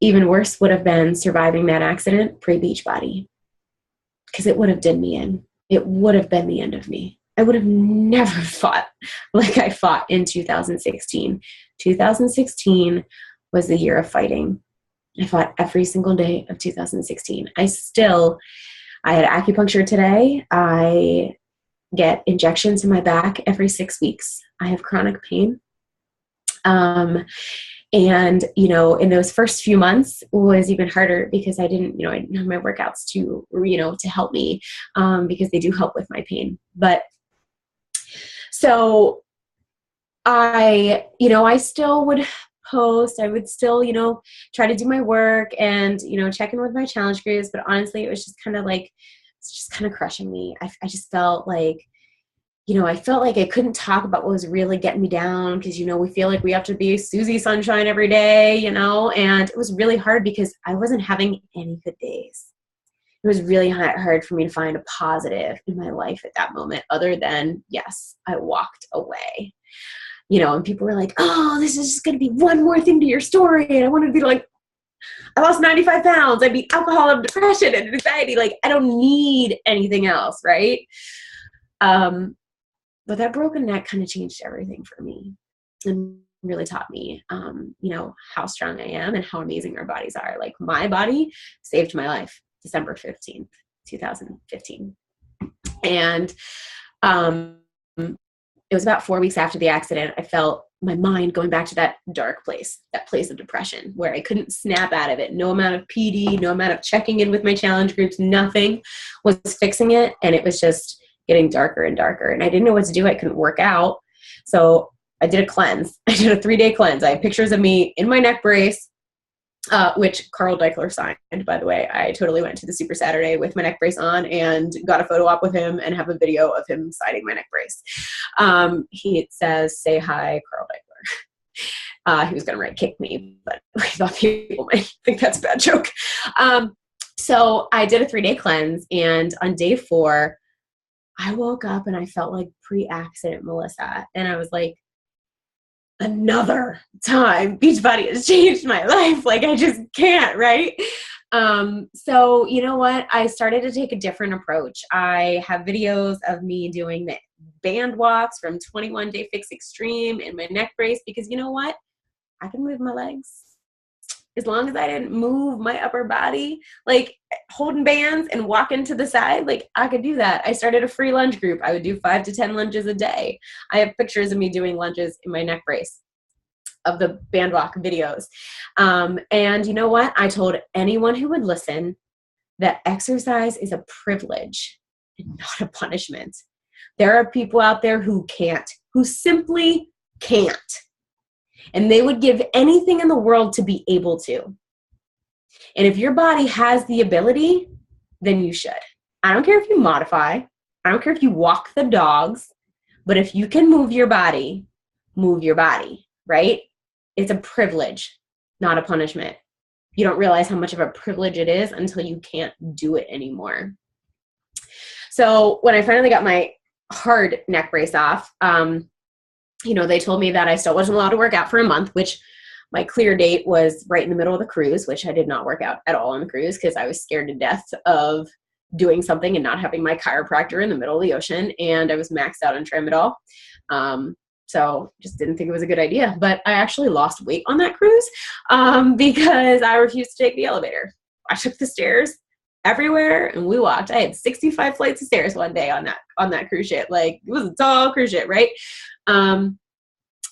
Speaker 2: even worse would have been surviving that accident pre-Beachbody, because it would have done me in. It would have been the end of me. I would have never fought like I fought in 2016. 2016 was the year of fighting. I fought every single day of 2016. I had acupuncture today. I get injections in my back every 6 weeks. I have chronic pain. And, in those first few months was even harder because I didn't have my workouts to help me, because they do help with my pain. But so I still would post. I would still, try to do my work and, check in with my challenge groups. But honestly, it was just kind of crushing me. I just felt like, I felt like I couldn't talk about what was really getting me down because, we feel like we have to be Susie Sunshine every day, and it was really hard because I wasn't having any good days. It was really hard for me to find a positive in my life at that moment, other than, yes, I walked away. And people were like, oh, this is just going to be one more thing to your story. And I wanted to be like, I lost 95 pounds. I beat alcohol and depression and anxiety. I don't need anything else, right? But that broken neck kind of changed everything for me and really taught me, how strong I am and how amazing our bodies are. My body saved my life December 15th, 2015. And it was about 4 weeks after the accident, I felt my mind going back to that dark place, that place of depression where I couldn't snap out of it. No amount of PD, no amount of checking in with my challenge groups, nothing was fixing it. And it was just getting darker and darker. And I didn't know what to do. I couldn't work out. So I did a cleanse. I did a 3-day cleanse. I have pictures of me in my neck brace, which Carl Deichler signed, by the way. I totally went to the Super Saturday with my neck brace on and got a photo op with him and have a video of him signing my neck brace. He says, say hi, Carl Deichler. He was going to kick me, but I thought people might think that's a bad joke. So I did a 3-day cleanse, and on day 4, I woke up and I felt like pre-accident Melissa. And I was like, another time Beachbody has changed my life. I just can't, right? So you know what? I started to take a different approach. I have videos of me doing the band walks from 21 Day Fix Extreme in my neck brace, because you know what? I can move my legs. As long as I didn't move my upper body, holding bands and walking to the side, I could do that. I started a free lunge group. I would do 5 to 10 lunges a day. I have pictures of me doing lunges in my neck brace of the band walk videos. And you know what? I told anyone who would listen that exercise is a privilege and not a punishment. There are people out there who can't, who simply can't. And they would give anything in the world to be able to. And if your body has the ability, then you should. I don't care if you modify. I don't care if you walk the dogs. But if you can move your body, right? It's a privilege, not a punishment. You don't realize how much of a privilege it is until you can't do it anymore. So when I finally got my hard neck brace off, they told me that I still wasn't allowed to work out for a month, which my clear date was right in the middle of the cruise, which I did not work out at all on the cruise because I was scared to death of doing something and not having my chiropractor in the middle of the ocean. And I was maxed out on tramadol. So just didn't think it was a good idea. But I actually lost weight on that cruise because I refused to take the elevator. I took the stairs everywhere and we walked. I had 65 flights of stairs one day on that cruise ship. Like, it was a tall cruise ship, right? And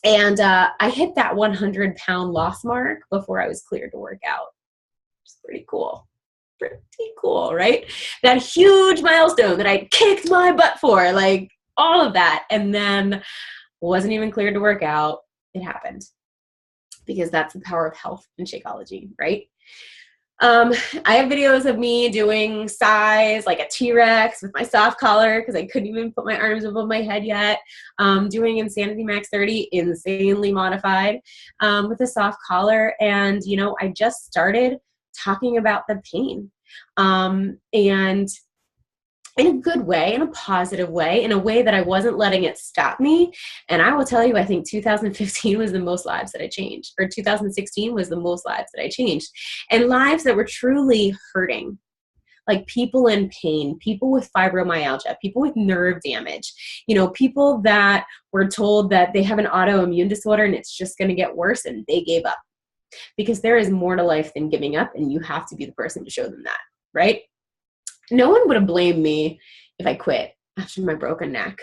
Speaker 2: I hit that 100-pound loss mark before I was cleared to work out. It's pretty cool. Pretty cool, right? That huge milestone that I kicked my butt for, like all of that. And then wasn't even cleared to work out. It happened because that's the power of health and Shakeology, right? I have videos of me doing size like a T-Rex with my soft collar because I couldn't even put my arms above my head yet. Doing Insanity Max 30, insanely modified with a soft collar. And, I just started talking about the pain and in a good way, in a positive way, in a way that I wasn't letting it stop me. And I will tell you, I think 2015 was the most lives that I changed, or 2016 was the most lives that I changed, and lives that were truly hurting, like people in pain, people with fibromyalgia, people with nerve damage, people that were told that they have an autoimmune disorder and it's just going to get worse, and they gave up. Because there is more to life than giving up, and you have to be the person to show them that, right? No one would have blamed me if I quit after my broken neck.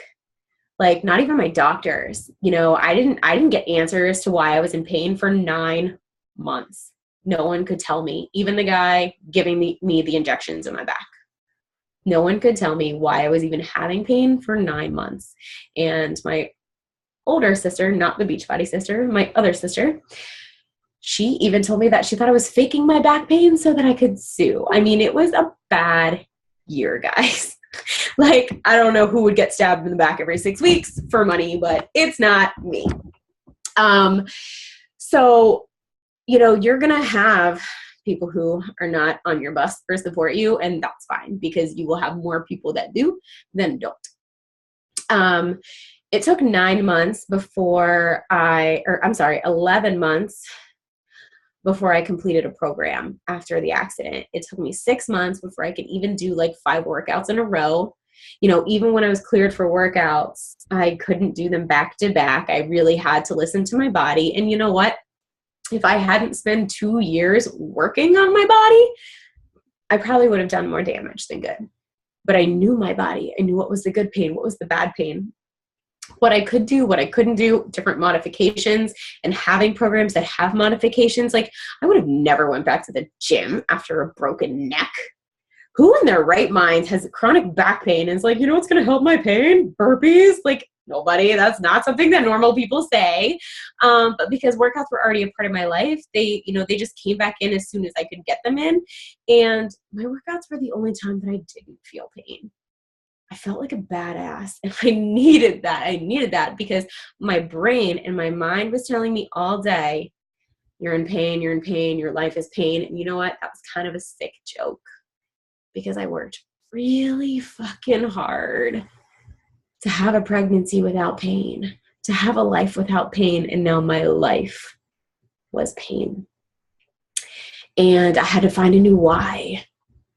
Speaker 2: Like, not even my doctors. I didn't get answers to why I was in pain for 9 months. No one could tell me, even the guy giving me the injections in my back. No one could tell me why I was even having pain for 9 months. And my older sister, not the Beachbody sister, my other sister, she even told me that she thought I was faking my back pain so that I could sue. I mean, it was a bad year, guys. Like, I don't know who would get stabbed in the back every 6 weeks for money, but it's not me. So, you're going to have people who are not on your bus or support you, and that's fine because you will have more people that do than don't. It took 11 months before I completed a program after the accident. It took me 6 months before I could even do like 5 workouts in a row. Even when I was cleared for workouts, I couldn't do them back to back. I really had to listen to my body. And you know what? If I hadn't spent 2 years working on my body, I probably would have done more damage than good. But I knew my body. I knew what was the good pain, what was the bad pain, what I could do, what I couldn't do, different modifications, and having programs that have modifications. Like, I would have never went back to the gym after a broken neck. Who in their right mind has chronic back pain and is like, what's going to help my pain? Burpees? Like, nobody. That's not something that normal people say. But because workouts were already a part of my life, they just came back in as soon as I could get them in. And my workouts were the only time that I didn't feel pain. I felt like a badass, and I needed that. I needed that because my brain and my mind was telling me all day, you're in pain, your life is pain. And you know what? That was kind of a sick joke because I worked really fucking hard to have a pregnancy without pain, to have a life without pain, and now my life was pain. And I had to find a new why.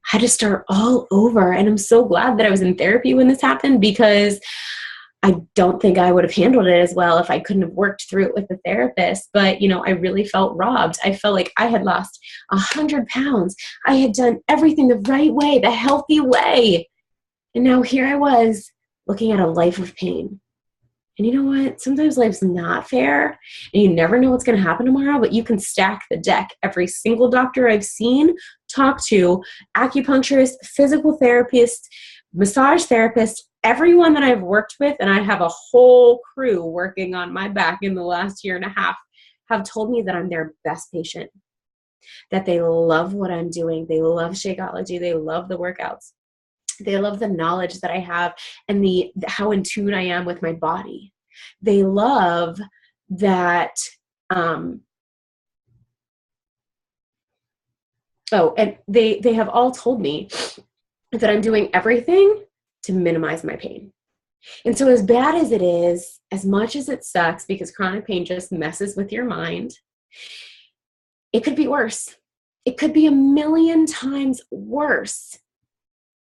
Speaker 2: I had to start all over. And I'm so glad that I was in therapy when this happened because I don't think I would have handled it as well if I couldn't have worked through it with the therapist. But, I really felt robbed. I felt like I had lost 100 pounds. I had done everything the right way, the healthy way. And now here I was looking at a life of pain. And you know what? Sometimes life's not fair and you never know what's going to happen tomorrow, but you can stack the deck. Every single doctor I've seen, talked to, acupuncturist, physical therapist, massage therapist, everyone that I've worked with, and I have a whole crew working on my back in the last year and a half, have told me that I'm their best patient, that they love what I'm doing. They love Shakeology. They love the workouts. They love the knowledge that I have and how in tune I am with my body. They love that. And they have all told me that I'm doing everything to minimize my pain. And so as bad as it is, as much as it sucks, because chronic pain just messes with your mind, it could be worse. It could be 1,000,000 times worse.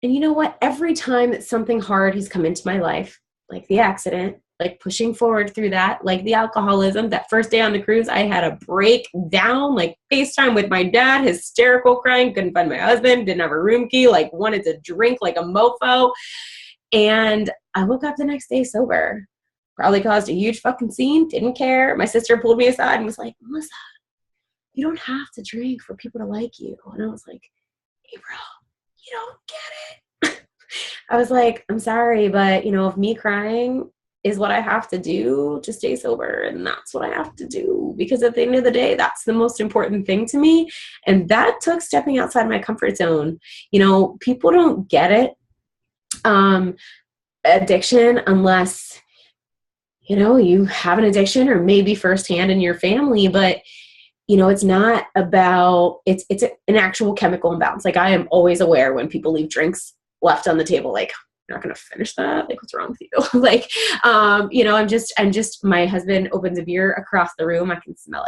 Speaker 2: And you know what? Every time that something hard has come into my life, like the accident, like pushing forward through that, like the alcoholism, that first day on the cruise, I had a breakdown, like FaceTime with my dad, hysterical crying, couldn't find my husband, didn't have a room key, like wanted to drink like a mofo. And I woke up the next day sober. Probably caused a huge fucking scene, didn't care. My sister pulled me aside and was like, Melissa, you don't have to drink for people to like you. And I was like, April, you don't get it. I was like, I'm sorry, but if me crying is what I have to do to stay sober, and that's what I have to do, because at the end of the day, that's the most important thing to me. And that took stepping outside my comfort zone. People don't get it. Addiction, unless, you have an addiction or maybe firsthand in your family, but it's not about, it's an actual chemical imbalance. Like I am always aware when people leave drinks left on the table, like, you're not going to finish that. Like, what's wrong with you? Like, I'm just, my husband opens a beer across the room. I can smell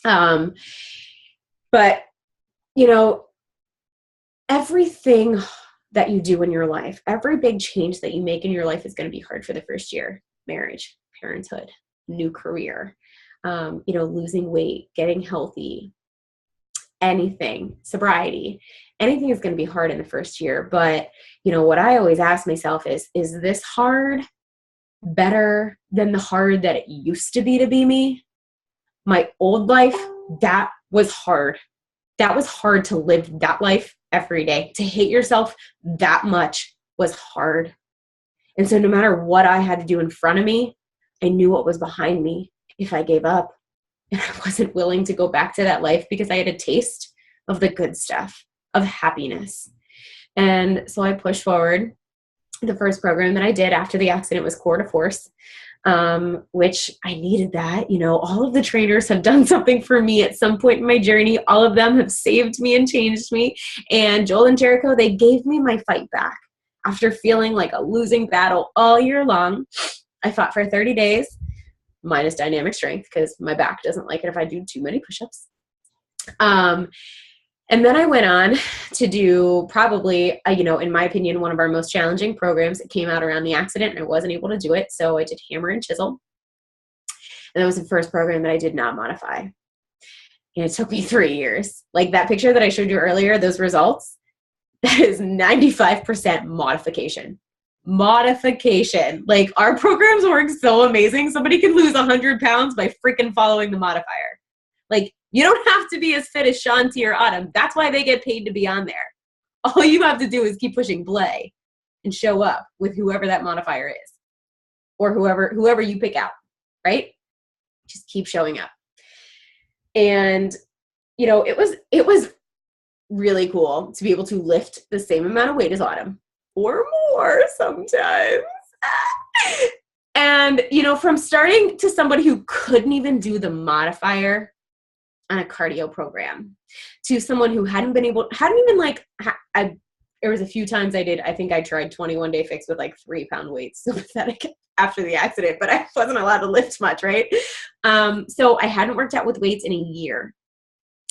Speaker 2: it. But everything that you do in your life, every big change that you make in your life is going to be hard for the first year. Marriage, parenthood, new career, losing weight, getting healthy, anything, sobriety, anything is going to be hard in the first year. But, what I always ask myself is this hard better than the hard that it used to be me? My old life, that was hard. That was hard to live that life every day. To hate yourself that much was hard. And so no matter what I had to do in front of me, I knew what was behind me if I gave up. And I wasn't willing to go back to that life because I had a taste of the good stuff, of happiness. And so I pushed forward. The first program that I did after the accident was Core to Force, which I needed that. All of the trainers have done something for me at some point in my journey. All of them have saved me and changed me. And Joel and Jericho, they gave me my fight back. After feeling like a losing battle all year long, I fought for 30 days, minus dynamic strength, because my back doesn't like it if I do too many push-ups. And then I went on to do probably, in my opinion, one of our most challenging programs. It came out around the accident and I wasn't able to do it. So I did hammer and chisel. And that was the first program that I did not modify. And it took me 3 years. Like that picture that I showed you earlier, those results, that is 95% modification. Modification. Like our programs work so amazing. Somebody can lose 100 pounds by freaking following the modifier. Like, you don't have to be as fit as Shanti or Autumn. That's why they get paid to be on there. All you have to do is keep pushing play and show up with whoever that modifier is, or whoever you pick out, right? Just keep showing up. And, it was really cool to be able to lift the same amount of weight as Autumn, or more sometimes. And, from starting to somebody who couldn't even do the modifier on a cardio program to someone who hadn't even there was a few times I think I tried 21-day fix with like 3-pound weights. So pathetic after the accident, but I wasn't allowed to lift much, right? So I hadn't worked out with weights in a year.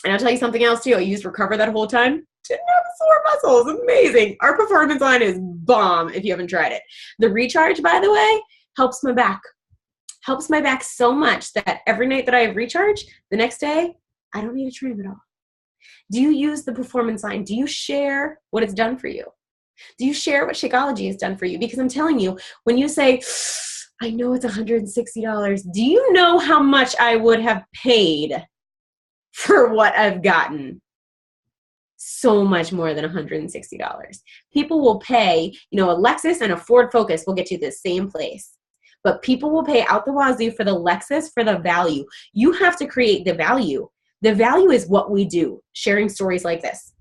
Speaker 2: And I'll tell you something else too. I used Recover that whole time. Didn't have sore muscles. Amazing. Our performance line is bomb if you haven't tried it. The Recharge, by the way, helps my back. Helps my back so much that every night that I have Recharge, the next day, I don't need to train at all. Do you use the performance line? Do you share what it's done for you? Do you share what Shakeology has done for you? Because I'm telling you, when you say, I know it's $160, do you know how much I would have paid for what I've gotten? so much more than $160. People will pay, a Lexus and a Ford Focus will get you the same place. But people will pay out the wazoo for the Lexus for the value. You have to create the value. The value is what we do, sharing stories like this,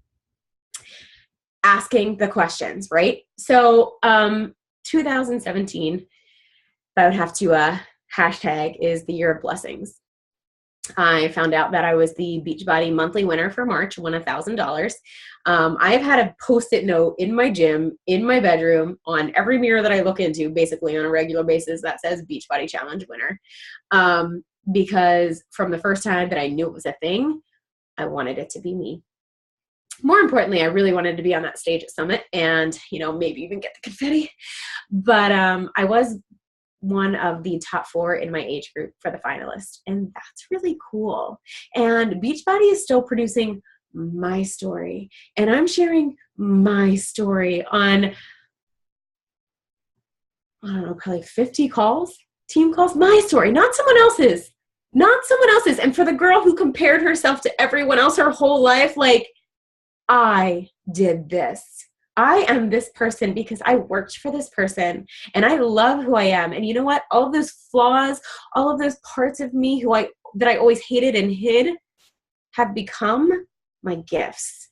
Speaker 2: asking the questions, right? So 2017, if I would have to hashtag, is the year of blessings. I found out that I was the Beachbody monthly winner for March, won $1,000. I've had a Post-it note in my gym, in my bedroom, on every mirror that I look into, basically on a regular basis, that says Beachbody Challenge winner. Because from the first time that I knew it was a thing, I wanted it to be me. More importantly, I really wanted to be on that stage at Summit and, maybe even get the confetti. But I was one of the top 4 in my age group for the finalists. And that's really cool. And Beachbody is still producing my story. And I'm sharing my story on, I don't know, probably 50 calls, team calls, my story, not someone else's. Not someone else's. And for the girl who compared herself to everyone else her whole life, like, I did this. I am this person because I worked for this person and I love who I am. And you know what? All of those flaws, all of those parts of me that I always hated and hid have become my gifts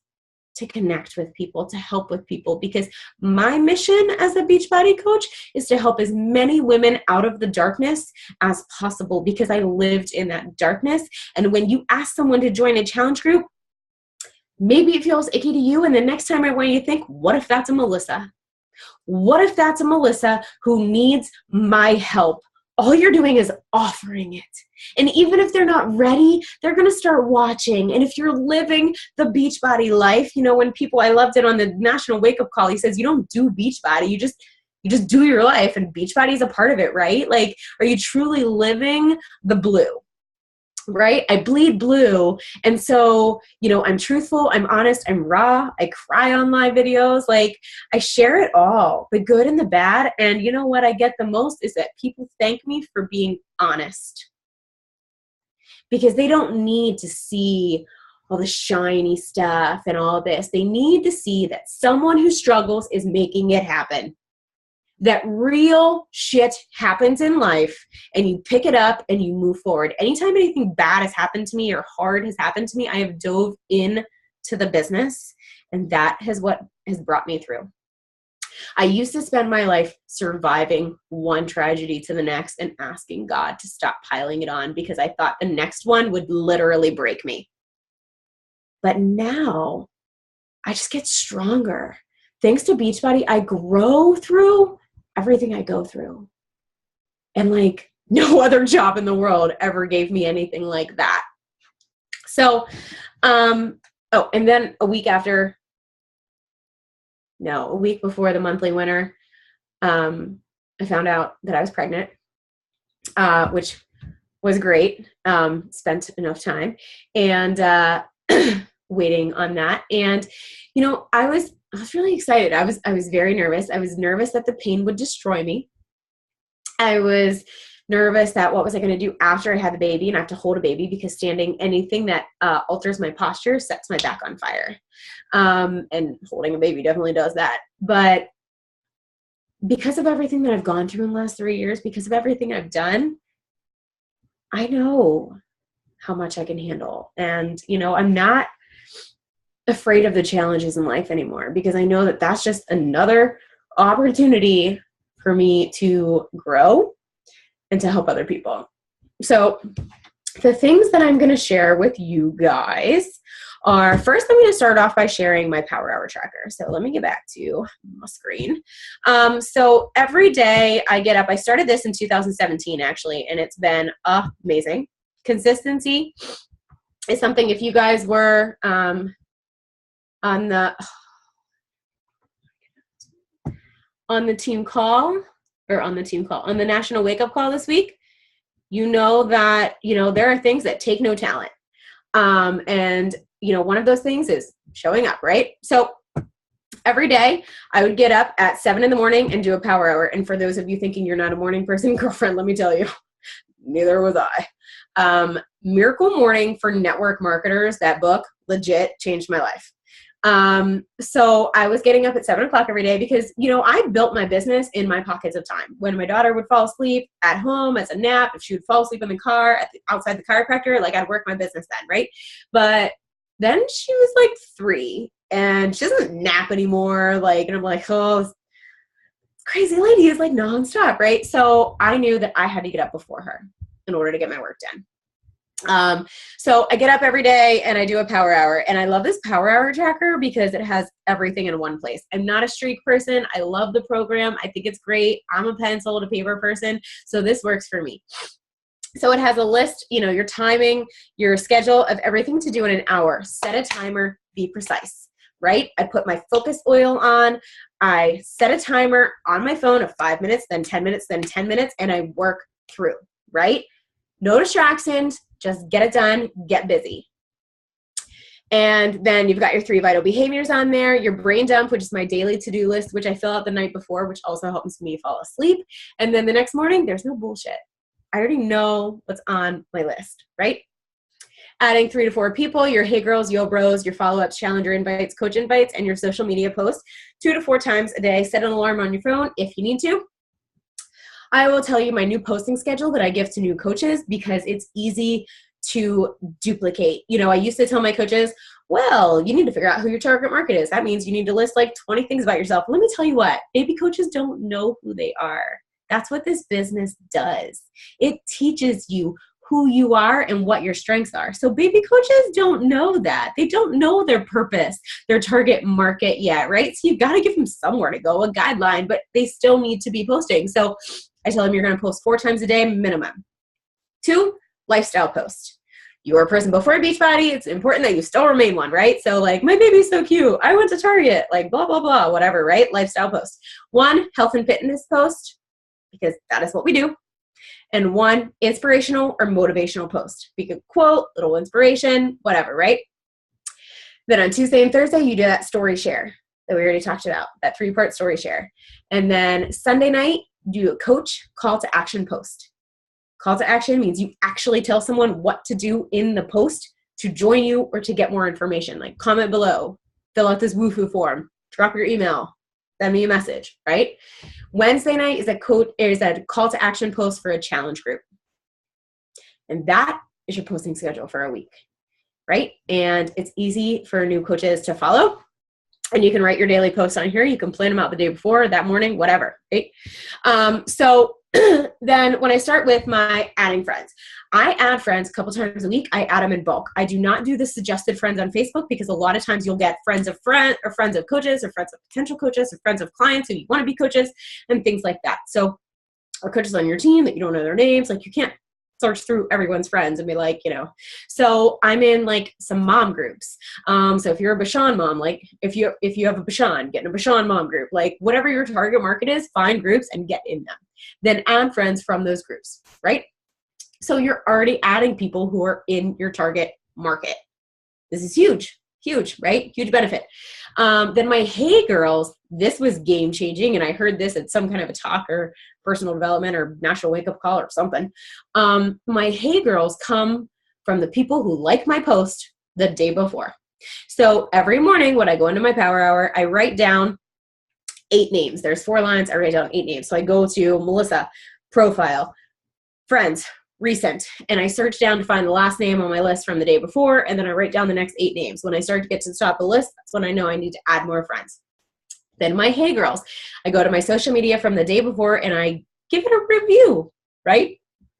Speaker 2: to connect with people, to help with people, because my mission as a Beachbody coach is to help as many women out of the darkness as possible, because I lived in that darkness. And when you ask someone to join a challenge group, maybe it feels icky to you, and the next time I want you to think, what if that's a Melissa? What if that's a Melissa who needs my help? All you're doing is offering it. And even if they're not ready, they're going to start watching. And if you're living the Beachbody life, when I loved it on the National Wake Up Call, he says, you don't do Beachbody, you just do your life, and Beachbody is a part of it, right? Like, are you truly living the blue? Right? I bleed blue. And so, I'm truthful, I'm honest, I'm raw. I cry on live videos. Like, I share it all, the good and the bad. And you know what I get the most is that people thank me for being honest, because they don't need to see all the shiny stuff and all this. They need to see that someone who struggles is making it happen. That real shit happens in life, and you pick it up and you move forward. Anytime anything bad has happened to me or hard has happened to me, I have dove into the business, and that is what has brought me through. I used to spend my life surviving one tragedy to the next and asking God to stop piling it on, because I thought the next one would literally break me. But now I just get stronger. Thanks to Beachbody, I grow through everything I go through. And like, no other job in the world ever gave me anything like that. So, and then a week before the monthly winner, I found out that I was pregnant, which was great. Spent enough time and waiting on that. And, I was really excited. I was very nervous. I was nervous that the pain would destroy me. I was nervous that what was I going to do after I had the baby, and I have to hold a baby, because standing anything that alters my posture sets my back on fire. And holding a baby definitely does that. But because of everything that I've gone through in the last 3 years, because of everything I've done, I know how much I can handle. And, I'm not afraid of the challenges in life anymore, because I know that that's just another opportunity for me to grow and to help other people. So the things that I'm going to share with you guys are, first, I'm going to start off by sharing my Power Hour tracker. So let me get back to my screen. So every day I get up, I started this in 2017 actually, and it's been amazing. Consistency is something, if you guys were on the team call, on the National Wake Up Call this week, that, there are things that take no talent. And, one of those things is showing up, right? So every day I would get up at 7 in the morning and do a Power Hour. And for those of you thinking you're not a morning person, girlfriend, let me tell you, neither was I. Miracle Morning for Network Marketers, that book legit changed my life. So I was getting up at 7 o'clock every day because, you know, I built my business in my pockets of time. When my daughter would fall asleep at home as a nap, if she would fall asleep in the car outside the chiropractor, like I'd work my business then, right? But then she was like 3 and she doesn't nap anymore. Like, and I'm like, oh, this crazy lady is like nonstop, right? So I knew that I had to get up before her in order to get my work done. So I get up every day and I do a power hour, and I love this power hour tracker because it has everything in one place. I'm not a streak person. I love the program. I think it's great. I'm a pencil to paper person. So this works for me. So it has a list, you know, your timing, your schedule of everything to do in an hour. Set a timer, be precise, right? I put my focus oil on. I set a timer on my phone of 5 minutes, then 10 minutes, then 10 minutes, and I work through, right? No distractions. Just get it done, get busy. And then you've got your 3 vital behaviors on there, your brain dump, which is my daily to-do list, which I fill out the night before, which also helps me fall asleep. And then the next morning, there's no bullshit. I already know what's on my list, right? Adding 3 to 4 people, your hey girls, yo bros, your follow-ups, challenger invites, coach invites, and your social media posts 2 to 4 times a day. Set an alarm on your phone if you need to. I will tell you my new posting schedule that I give to new coaches because it's easy to duplicate. You know, I used to tell my coaches, well, you need to figure out who your target market is. That means you need to list like 20 things about yourself. Let me tell you what, baby coaches don't know who they are. That's what this business does. It teaches you who you are and what your strengths are. So baby coaches don't know that. They don't know their purpose, their target market yet, right? So you've got to give them somewhere to go, a guideline, but they still need to be posting. So I tell them you're going to post 4 times a day minimum. 2, lifestyle post. You're a person before a Beachbody. It's important that you still remain one, right? So like, my baby's so cute. I went to Target, like blah, blah, blah, whatever, right? Lifestyle post. 1, health and fitness post, because that is what we do. And 1, inspirational or motivational post. Be a quote, little inspiration, whatever, right? Then on Tuesday and Thursday, you do that story share that we already talked about, that 3-part story share. And then Sunday night, do a coach call to action post. Call to action means you actually tell someone what to do in the post to join you or to get more information. Like comment below, fill out this woohoo form, drop your email, send me a message, right? Wednesday night is a call to action post for a challenge group. And that is your posting schedule for a week, right? And it's easy for new coaches to follow. And you can write your daily posts on here. You can plan them out the day before, that morning, whatever, right? So then when I start with my adding friends, I add friends a couple times a week. I add them in bulk. I do not do the suggested friends on Facebook because a lot of times you'll get friends of friends or friends of coaches or friends of potential coaches or friends of clients who you want to be coaches and things like that. So, or coaches on your team that you don't know their names, like you can't search through everyone's friends and be like, you know. So I'm in like some mom groups. So if you're a Bashan mom, like if you have a Bashan, get in a Bashan mom group, like whatever your target market is, find groups and get in them. Then add friends from those groups, right? So you're already adding people who are in your target market. This is huge, right? Huge benefit. Then my hey girls, this was game changing. And I heard this at some kind of a talk or personal development or national wake up call or something. My hey girls come from the people who like my post the day before. So every morning when I go into my power hour, I write down 8 names. There's 4 lines. I write down 8 names. So I go to Melissa, profile, friends, recent, and I search down to find the last name on my list from the day before, and then I write down the next 8 names. When I start to get to the top of the list, that's when I know I need to add more friends. Then my hey girls, I go to my social media from the day before and I give it a review, right?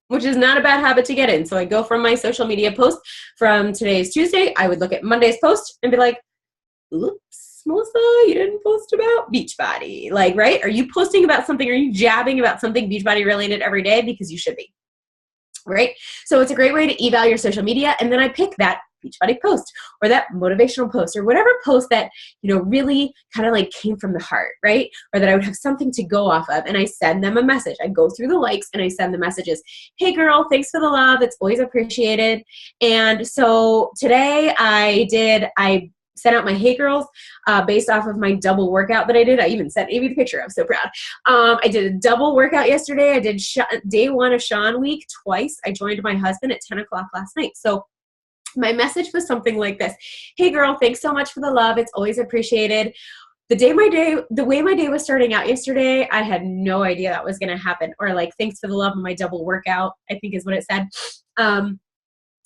Speaker 2: Which is not a bad habit to get in. So I go from my social media post from today's Tuesday, I would look at Monday's post and be like, oops, Melissa, you didn't post about Beachbody. Like, right? Are you posting about something? Are you jabbing about something Beachbody related every day? Because you should be. Right? So it's a great way to eval your social media. And then I pick that Beachbody post or that motivational post or whatever post that, you know, really kind of like came from the heart, right? Or that I would have something to go off of. And I send them a message. I go through the likes and I send the messages. Hey girl, thanks for the love. It's always appreciated. And so today I sent out my hey girls based off of my double workout that I did. I even sent Amy the picture. I'm so proud. I did a double workout yesterday. I did day 1 of Sean week twice. I joined my husband at 10 o'clock last night. So My message was something like this. Hey girl, thanks so much for the love. It's always appreciated. The way my day was starting out yesterday, I had no idea that was going to happen. Or like, thanks for the love of my double workout, I think is what it said. And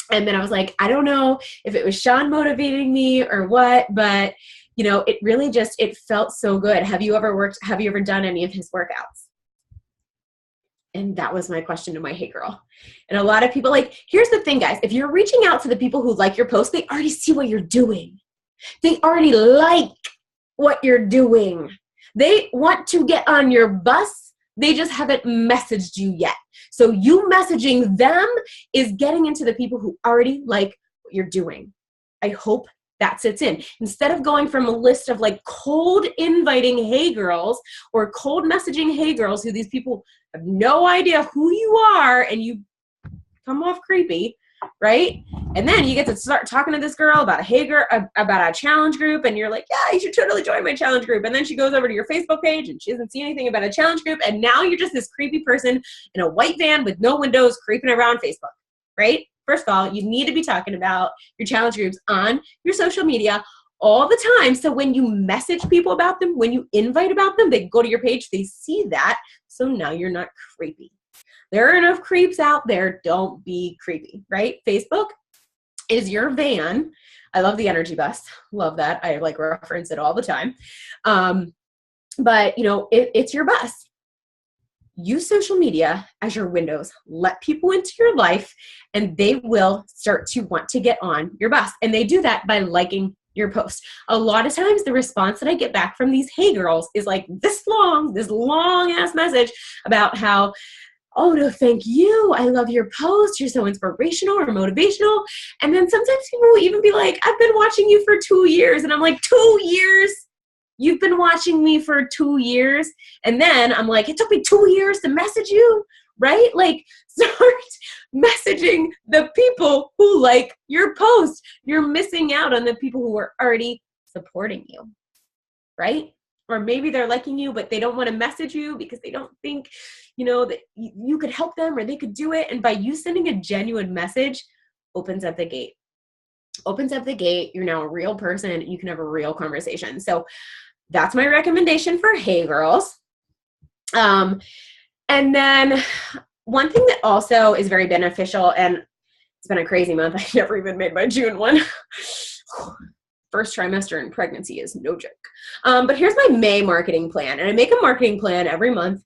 Speaker 2: then I was like, I don't know if it was Sean motivating me or what, but you know, it really just, it felt so good. Have you ever done any of his workouts? And that was my question to my hey girl. And a lot of people, like, here's the thing, guys. If you're reaching out to the people who like your post, they already see what you're doing. They already like what you're doing. They want to get on your bus. They just haven't messaged you yet. So you messaging them is getting into the people who already like what you're doing. I hope that sits in. Instead of going from a list of like cold inviting hey girls or cold messaging hey girls who these people have no idea who you are and you come off creepy, right? And then you get to start talking to this girl about about a challenge group, and you're like, yeah, you should totally join my challenge group. And then she goes over to your Facebook page and she doesn't see anything about a challenge group, and now you're just this creepy person in a white van with no windows creeping around Facebook, right? First of all, you need to be talking about your challenge groups on your social media all the time. So when you message people about them, when you invite about them, they go to your page, they see that. So now you're not creepy. There are enough creeps out there. Don't be creepy, right? Facebook is your van. I love the energy bus. Love that. I like reference it all the time. But you know, it's your bus. Use social media as your windows. Let people into your life and they will start to want to get on your bus. And they do that by liking your post. A lot of times the response that I get back from these hey girls is like this long ass message about how, oh no, thank you. I love your post. You're so inspirational or motivational. And then sometimes people will even be like, I've been watching you for 2 years. And I'm like, 2 years? You've been watching me for 2 years? And then I'm like, it took me 2 years to message you, right? Like, start messaging the people who like your post. You're missing out on the people who are already supporting you, right? Or maybe they're liking you, but they don't want to message you because they don't think, you know, that you could help them or they could do it. And by you sending a genuine message, opens up the gate. You're now a real person. You can have a real conversation. So that's my recommendation for hey girls. And then one thing that also is very beneficial, and it's been a crazy month. I never even made my June one. First trimester in pregnancy is no joke. But here's my May marketing plan. And I make a marketing plan every month.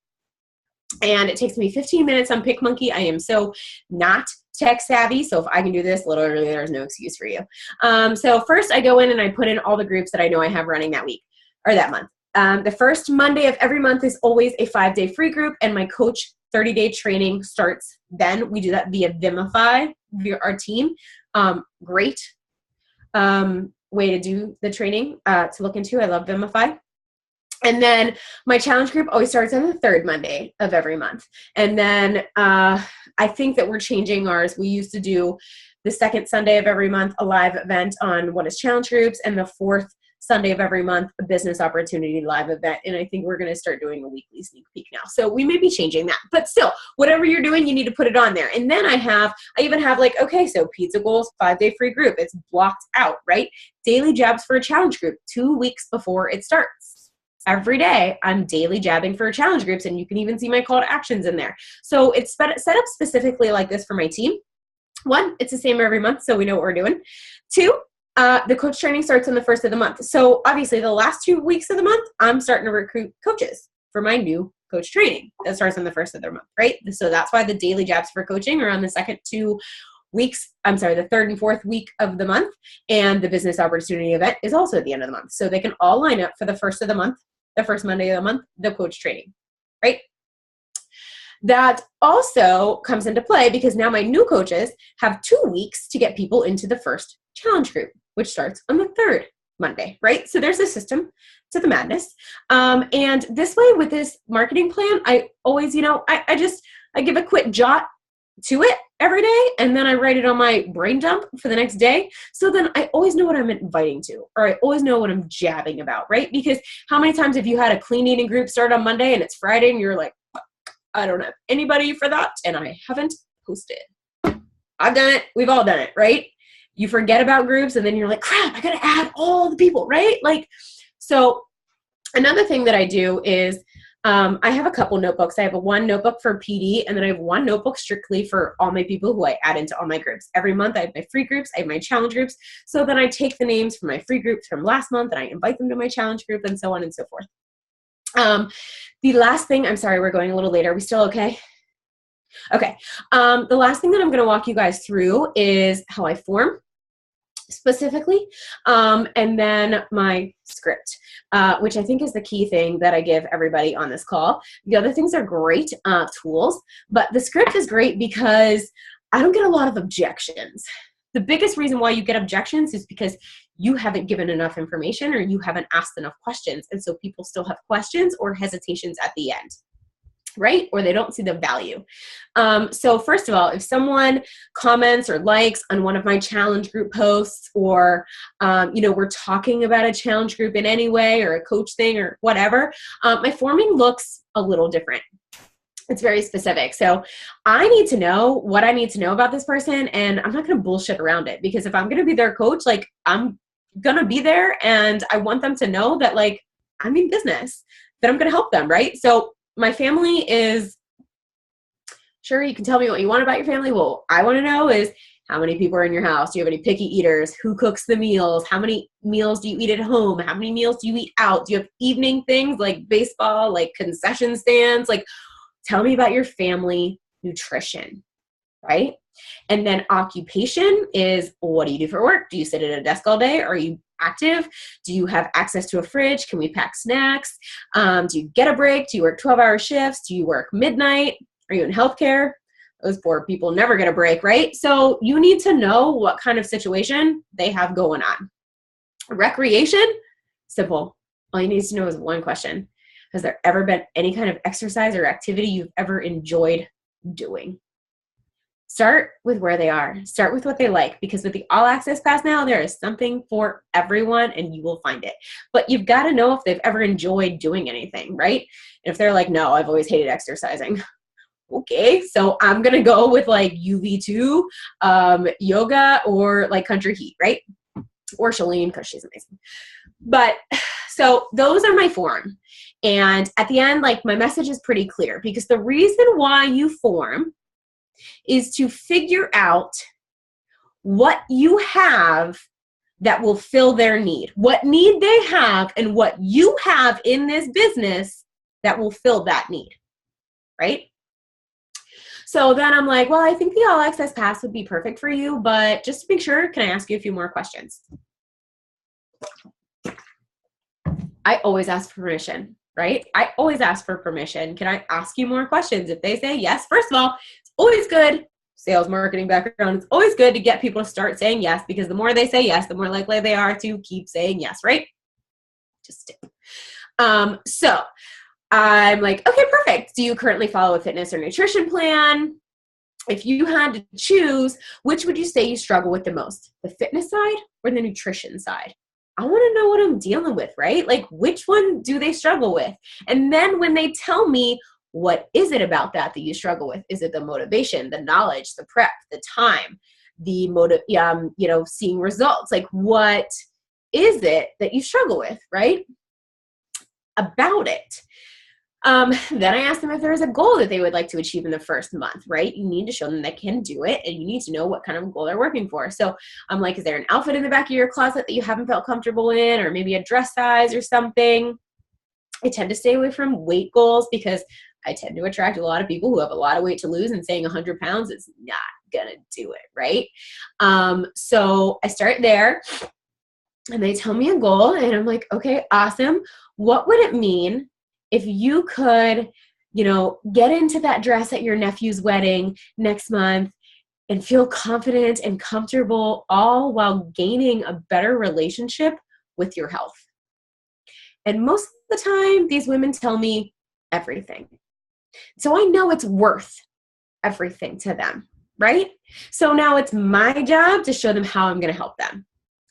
Speaker 2: And it takes me 15 minutes on PicMonkey. I am so not tech savvy. So if I can do this literally, there's no excuse for you. So first I go in and I put in all the groups that I know I have running that week or that month. The first Monday of every month is always a 5-day free group. And my coach 30-day training starts then. We do that via Vimify, via our team. Great way to do the training to look into. I love Vimify. And then my challenge group always starts on the third Monday of every month. And then I think that we're changing ours. We used to do the second Sunday of every month, a live event on what is challenge groups, and the fourth Sunday of every month, a business opportunity live event. And I think we're going to start doing a weekly sneak peek now. So we may be changing that, but still, whatever you're doing, you need to put it on there. And then I even have like, okay, so pizza goals, 5-day free group. It's blocked out, right? Daily jabs for a challenge group 2 weeks before it starts. Every day I'm daily jabbing for challenge groups, and you can even see my call to actions in there. So it's set up specifically like this for my team. 1, it's the same every month, so we know what we're doing. 2, the coach training starts on the first of the month. So obviously the last 2 weeks of the month, I'm starting to recruit coaches for my new coach training that starts on the first of the month, right? So that's why the daily jabs for coaching are on the the third and fourth week of the month. And the business opportunity event is also at the end of the month. So they can all line up for the first of the month, the first Monday of the month, the coach training, right? That also comes into play because now my new coaches have 2 weeks to get people into the first challenge group, which starts on the third Monday, right? So there's a system to the madness. And this way with this marketing plan, I always, I give a quick jot to it every day, and then I write it on my brain dump for the next day. So then I always know what I'm inviting to, or I always know what I'm jabbing about, right? Because how many times have you had a clean eating group start on Monday and it's Friday and you're like, I don't have anybody for that, and I haven't posted. I've done it. We've all done it, right? you forget about groups and then you're like, crap, I got to add all the people, right? Like, so another thing that I do is I have a couple notebooks. I have one notebook for PD, and then I have one notebook strictly for all my people who I add into all my groups. Every month I have my free groups, I have my challenge groups. So then I take the names from my free groups from last month and I invite them to my challenge group and so on and so forth. The last thing, I'm sorry, we're going a little later. Are we still okay? Okay. The last thing that I'm going to walk you guys through is how I form specifically, and then my script, which I think is the key thing that I give everybody on this call. The other things are great tools, but the script is great because I don't get a lot of objections. The biggest reason why you get objections is because you haven't given enough information or you haven't asked enough questions, and so people still have questions or hesitations at the end, right? Or they don't see the value. So first of all, if someone comments or likes on one of my challenge group posts, or, we're talking about a challenge group in any way or a coach thing or whatever, my forming looks a little different. It's very specific. So I need to know what I need to know about this person, and I'm not going to bullshit around it, because if I'm going to be their coach, like, I'm going to be there and I want them to know that, like, I'm in business, that I'm going to help them, right? So my family is, sure, you can tell me what you want about your family. Well, I want to know is, how many people are in your house? Do you have any picky eaters? Who cooks the meals? How many meals do you eat at home? How many meals do you eat out? Do you have evening things like baseball, like concession stands? Like, tell me about your family nutrition, right? And then occupation is, what do you do for work? Do you sit at a desk all day? Are you active? Do you have access to a fridge? Can we pack snacks? Do you get a break? Do you work 12-hour shifts? Do you work midnight? Are you in healthcare? Those poor people never get a break, right? So you need to know what kind of situation they have going on. Recreation, simple. All you need to know is one question. Has there ever been any kind of exercise or activity you've ever enjoyed doing? Start with where they are. Start with what they like, because with the All Access Pass now, there is something for everyone and you will find it. But you've got to know if they've ever enjoyed doing anything, right? And if they're like, no, I've always hated exercising. Okay, so I'm going to go with like UV2, yoga, or like Country Heat, right? Or Shalene, because she's amazing. But so those are my form. And at the end, like, my message is pretty clear, because the reason why you form is to figure out what you have that will fill their need, what need they have, and what you have in this business that will fill that need, right? So then I'm like, well, I think the All Access Pass would be perfect for you, but just to make sure, can I ask you a few more questions? I always ask for permission, right? I always ask for permission. Can I ask you more questions? If they say yes, first of all, it's always good, sales marketing background, it's always good to get people to start saying yes, because the more they say yes, the more likely they are to keep saying yes, right? Just a tip. So I'm like, okay, perfect. Do you currently follow a fitness or nutrition plan? If you had to choose, which would you say you struggle with the most? The fitness side or the nutrition side? I want to know what I'm dealing with, right? Like, which one do they struggle with? And then when they tell me, what is it about that you struggle with? Is it the motivation, the knowledge, the prep, the time, the seeing results? Like, what is it that you struggle with, right? About it. Then I asked them if there was a goal that they would like to achieve in the first month, right? You need to show them they can do it, and you need to know what kind of goal they're working for. So I'm like, is there an outfit in the back of your closet that you haven't felt comfortable in, or maybe a dress size or something? I tend to stay away from weight goals because I tend to attract a lot of people who have a lot of weight to lose, and saying 100 pounds is not gonna do it, right? So I start there, and they tell me a goal, and I'm like, okay, awesome. What would it mean if you could, get into that dress at your nephew's wedding next month and feel confident and comfortable, all while gaining a better relationship with your health? And most of the time, these women tell me everything. So I know it's worth everything to them, right? So now it's my job to show them how I'm going to help them.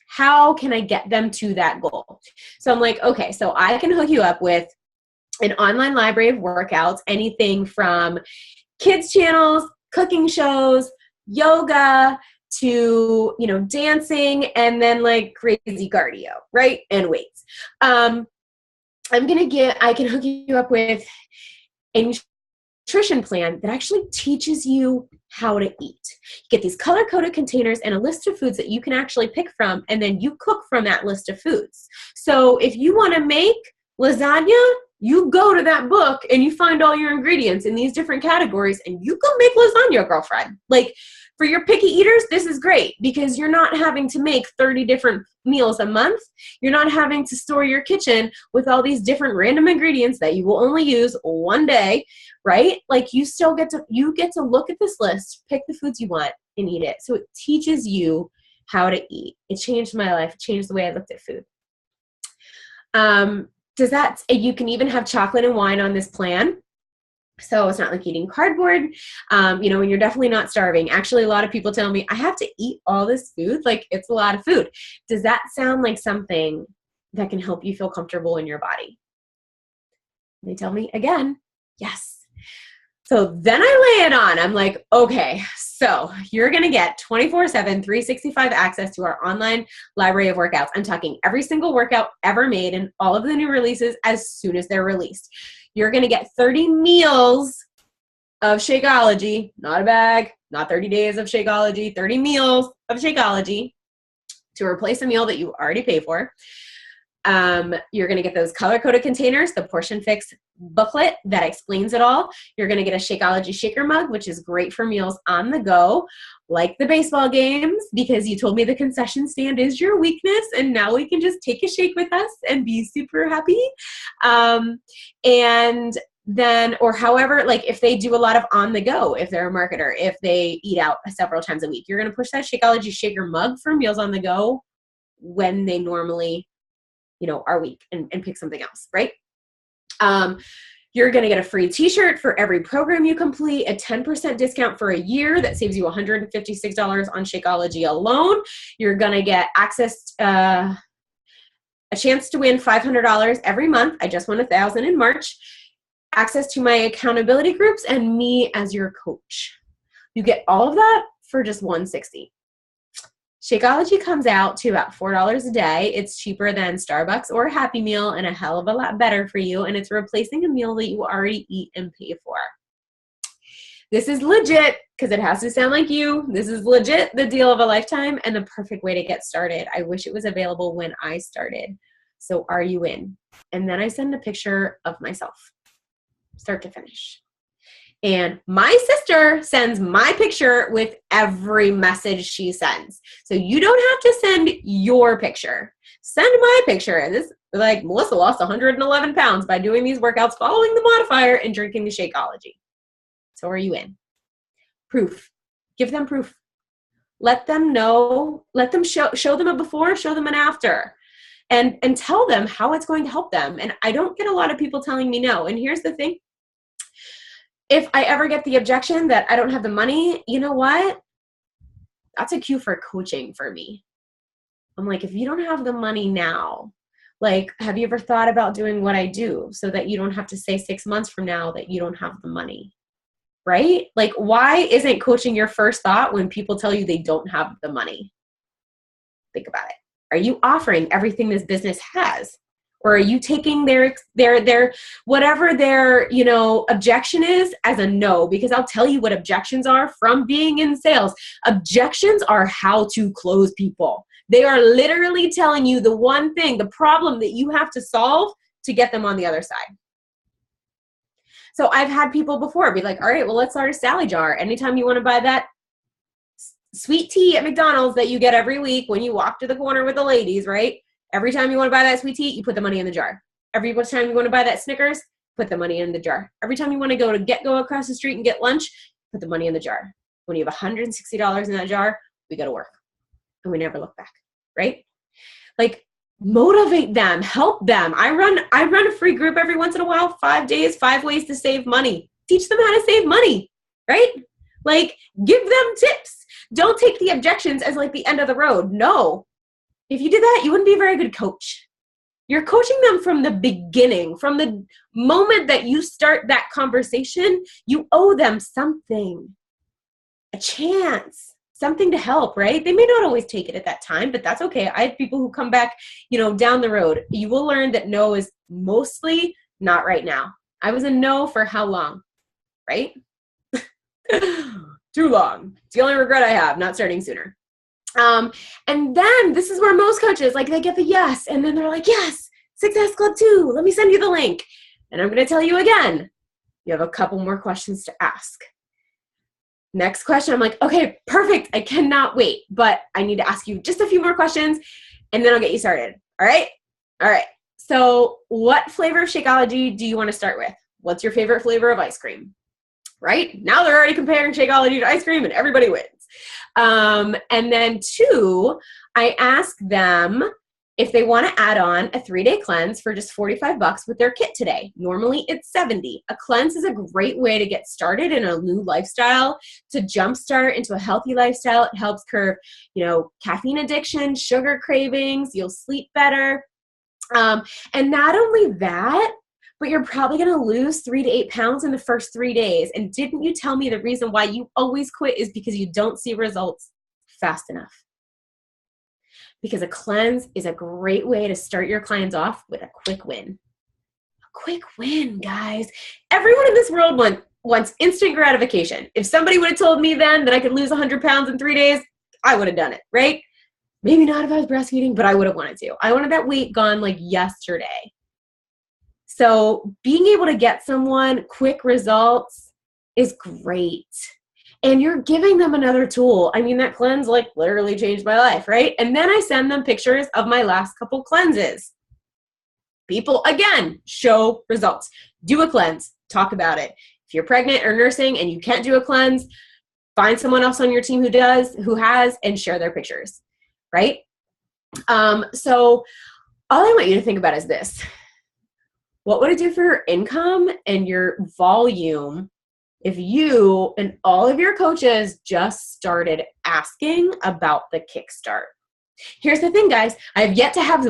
Speaker 2: How can I get them to that goal? So I'm like, okay, so I can hook you up with an online library of workouts, anything from kids channels, cooking shows, yoga, to, you know, dancing, and then like crazy cardio, right? And weights. I can hook you up with a nutrition plan that actually teaches you how to eat. You get these color-coded containers and a list of foods that you can actually pick from, and then you cook from that list of foods. So if you want to make lasagna, you go to that book and you find all your ingredients in these different categories and you go make lasagna, girlfriend. Like, for your picky eaters, this is great because you're not having to make 30 different meals a month. You're not having to store your kitchen with all these different random ingredients that you will only use one day, right? Like, you get to look at this list, pick the foods you want, and eat it. So it teaches you how to eat. It changed my life. It changed the way I looked at food. You can even have chocolate and wine on this plan. So it's not like eating cardboard, and you're definitely not starving. Actually, a lot of people tell me, I have to eat all this food. Like, it's a lot of food. Does that sound like something that can help you feel comfortable in your body? They tell me again, yes. So then I lay it on. I'm like, okay, so you're going to get 24/7, 365 access to our online library of workouts. I'm talking every single workout ever made and all of the new releases as soon as they're released. You're going to get 30 meals of Shakeology, not a bag, not 30 days of Shakeology, 30 meals of Shakeology to replace a meal that you already pay for. You're going to get those color-coded containers, the Portion Fix booklet that explains it all. You're going to get a Shakeology shaker mug, which is great for meals on the go, like the baseball games, because you told me the concession stand is your weakness, and now we can just take a shake with us and be super happy. And then, or however, like if they do a lot of on the go, if they're a marketer, if they eat out several times a week, you're going to push that Shakeology shaker mug for meals on the go when they normally are weak, and pick something else, right? You're going to get a free t-shirt for every program you complete, a 10% discount for a year that saves you $156 on Shakeology alone. You're going to get access, a chance to win $500 every month. I just won $1,000 in March. Access to my accountability groups and me as your coach. You get all of that for just $160. Shakeology comes out to about $4 a day. It's cheaper than Starbucks or Happy Meal and a hell of a lot better for you. And it's replacing a meal that you already eat and pay for. This is legit, because it has to sound like you. This is legit the deal of a lifetime and the perfect way to get started. I wish it was available when I started. So are you in? And then I send a picture of myself, start to finish. And my sister sends my picture with every message she sends. So you don't have to send your picture. Send my picture. And this, like, Melissa lost 111 pounds by doing these workouts, following the modifier, and drinking the Shakeology. So are you in? Proof. Give them proof. Let them know. Let them show them a before, show them an after. And tell them how it's going to help them. And I don't get a lot of people telling me no. And here's the thing. If I ever get the objection that I don't have the money, you know what? That's a cue for coaching for me. I'm like, if you don't have the money now, like, have you ever thought about doing what I do so that you don't have to say 6 months from now that you don't have the money, right? Like, why isn't coaching your first thought when people tell you they don't have the money? Think about it. Are you offering everything this business has? Or are you taking their whatever their, objection is as a no? Because I'll tell you what objections are from being in sales. Objections are how to close people. They are literally telling you the one thing, the problem that you have to solve to get them on the other side. So I've had people before be like, all right, well, let's start a Sally jar. Anytime you want to buy that sweet tea at McDonald's that you get every week when you walk to the corner with the ladies, right? Every time you want to buy that sweet tea, you put the money in the jar. Every time you want to buy that Snickers, put the money in the jar. Every time you want to go to Get-Go across the street and get lunch, put the money in the jar. When you have $160 in that jar, we go to work. And we never look back, right? Like, motivate them, help them. I run a free group every once in a while, 5 days, 5 ways to save money. Teach them how to save money, right? Like, give them tips. Don't take the objections as like the end of the road. No. If you did that, you wouldn't be a very good coach. You're coaching them from the beginning. From the moment that you start that conversation, you owe them something, a chance, something to help, right? They may not always take it at that time, but that's okay. I have people who come back, down the road. You will learn that no is mostly not right now. I was a no for how long, right? Too long. It's the only regret I have, not starting sooner. And then this is where most coaches, like, they get the yes, and then they're like, yes, Success Club 2, let me send you the link. And I'm going to tell you again, you have a couple more questions to ask. Next question, I'm like, okay, perfect. I cannot wait, but I need to ask you just a few more questions, and then I'll get you started. All right? All right. So what flavor of Shakeology do you want to start with? What's your favorite flavor of ice cream? Right? Now they're already comparing Shakeology to ice cream, and everybody wins. And then 2, I ask them if they want to add on a 3-day cleanse for just $45 with their kit today. Normally it's $70. A cleanse is a great way to get started in a new lifestyle, to jumpstart into a healthy lifestyle. It helps curb, caffeine addiction, sugar cravings. You'll sleep better. And not only that, but you're probably going to lose 3 to 8 pounds in the first 3 days. And didn't you tell me the reason why you always quit is because you don't see results fast enough? Because a cleanse is a great way to start your clients off with a quick win. A quick win, guys. Everyone in this world wants instant gratification. If somebody would have told me then that I could lose 100 pounds in 3 days, I would have done it, right? Maybe not if I was breastfeeding, but I would have wanted to. I wanted that weight gone like yesterday. So being able to get someone quick results is great. And you're giving them another tool. I mean, that cleanse literally changed my life, right? And then I send them pictures of my last couple cleanses. People, again, show results. Do a cleanse. Talk about it. If you're pregnant or nursing and you can't do a cleanse, find someone else on your team who has, and share their pictures, right? So all I want you to think about is this. What would it do for your income and your volume if you and all of your coaches just started asking about the Kickstart? Here's the thing, guys. I have yet to have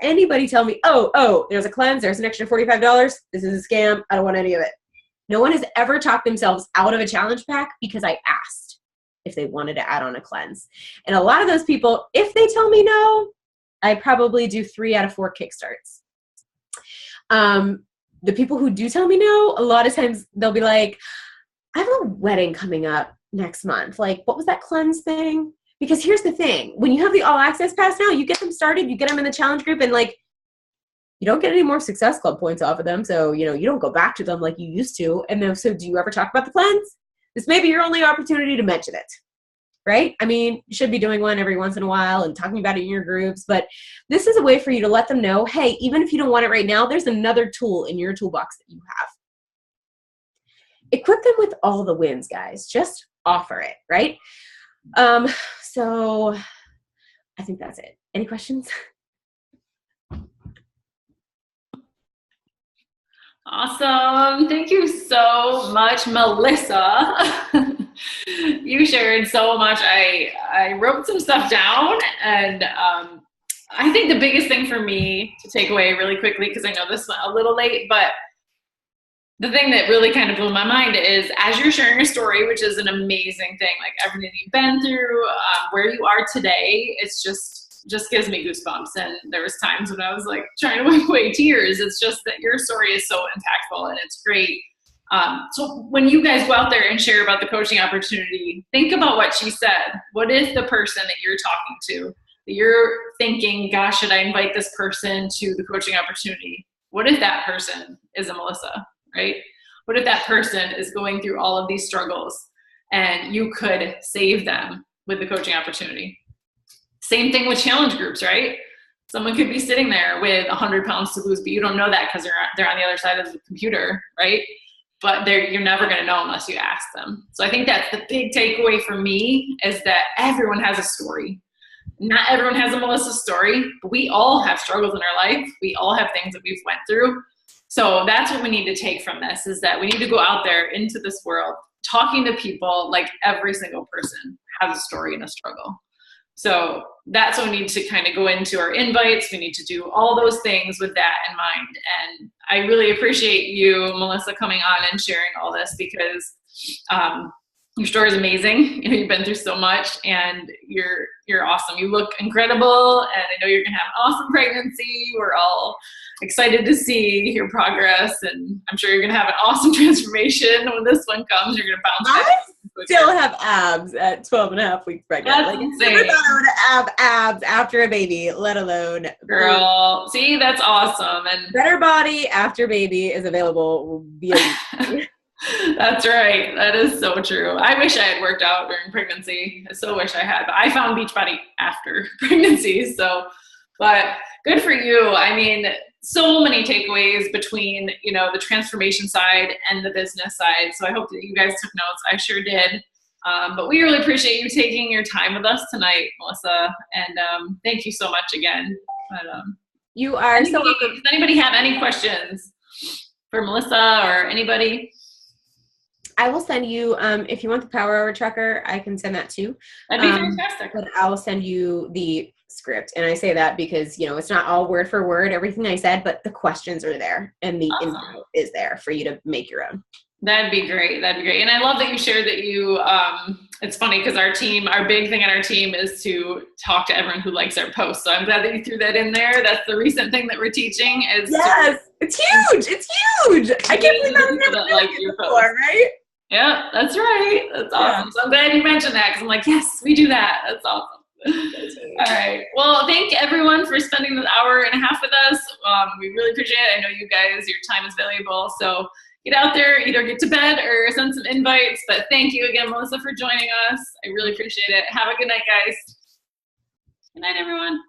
Speaker 2: anybody tell me, oh, there's a cleanse, there's an extra $45. This is a scam. I don't want any of it. No one has ever talked themselves out of a challenge pack because I asked if they wanted to add on a cleanse. And a lot of those people, if they tell me no, I probably do 3 out of 4 Kickstarts. The people who do tell me no, a lot of times they'll be like, I have a wedding coming up next month. Like, what was that cleanse thing? Because here's the thing. When you have the all access pass now, you get them started, you get them in the challenge group, and you don't get any more Success Club points off of them. So, you don't go back to them like you used to. And then, so do you ever talk about the cleanse? This may be your only opportunity to mention it. Right? I mean, you should be doing one every once in a while and talking about it in your groups, but this is a way for you to let them know, hey, even if you don't want it right now, there's another tool in your toolbox that you have. Equip them with all the wins, guys. Just offer it, right? So I think that's it. Any questions?
Speaker 1: Awesome. Thank you so much, Melissa. You shared so much. I wrote some stuff down, and I think the biggest thing for me to take away really quickly, because I know this went a little late, but the thing that really kind of blew my mind is, as you're sharing your story, which is an amazing thing, like everything you've been through, where you are today, it's just gives me goosebumps. And there was times when I was like trying to wipe away tears. It's just that your story is so impactful and it's great. So when you guys go out there and share about the coaching opportunity, think about what she said. What is the person that you're talking to, that you're thinking, gosh, should I invite this person to the coaching opportunity? What if that person is a Melissa, right? What if that person is going through all of these struggles and you could save them with the coaching opportunity? Same thing with challenge groups, right? Someone could be sitting there with 100 pounds to lose, but you don't know that because they're on the other side of the computer, right? But you're never going to know unless you ask them. So I think that's the big takeaway for me, is that everyone has a story. Not everyone has a Melissa story, but we all have struggles in our life. We all have things that we've went through. So that's what we need to take from this, is that we need to go out there into this world, talking to people like every single person has a story and a struggle. So that's what we need to kind of go into our invites. We need to do all those things with that in mind. And I really appreciate you, Melissa, coming on and sharing all this, because Your story is amazing. You know, you've been through so much, and you're awesome. You look incredible, and I know you're gonna have an awesome pregnancy. We're all excited to see your progress, and I'm sure you're gonna have an awesome transformation when this one comes. You're gonna bounce back.
Speaker 2: I still have abs at 12 and a half weeks pregnant.
Speaker 1: That's
Speaker 2: like,
Speaker 1: insane.
Speaker 2: I never thought I would have abs after a baby, let alone
Speaker 1: Girl. See, that's awesome. And
Speaker 2: better body after baby is available via
Speaker 1: that's right. That is so true. I wish I had worked out during pregnancy. I so wish I had, but I found Beachbody after pregnancy. So, but good for you. I mean, so many takeaways between, you know, the transformation side and the business side. So I hope that you guys took notes. I sure did. But we really appreciate you taking your time with us tonight, Melissa. And thank you so much again. But,
Speaker 2: you are so welcome.
Speaker 1: Does anybody have any questions for Melissa or anybody?
Speaker 2: I will send you, if you want the Power Hour tracker, I can send that too.
Speaker 1: That'd be fantastic.
Speaker 2: But I'll send you the script. And I say that because, you know, it's not all word for word, everything I said, but the questions are there and the info is there for you to make your own.
Speaker 1: That'd be great. That'd be great. And I love that you shared that you, it's funny because our big thing on our team is to talk to everyone who likes our posts. So I'm glad that you threw that in there. That's the recent thing that we're teaching is.
Speaker 2: Yes, it's huge. It's huge. I can't believe I've never done it before, right?
Speaker 1: Yeah, that's right. That's awesome. Yeah. So I'm glad you mentioned that because I'm like, yes, we do that. That's awesome. All right. Well, thank everyone for spending the hour and a half with us. We really appreciate it. I know you guys, your time is valuable. So get out there, either get to bed or send some invites. But thank you again, Melissa, for joining us. I really appreciate it. Have a good night, guys. Good night, everyone.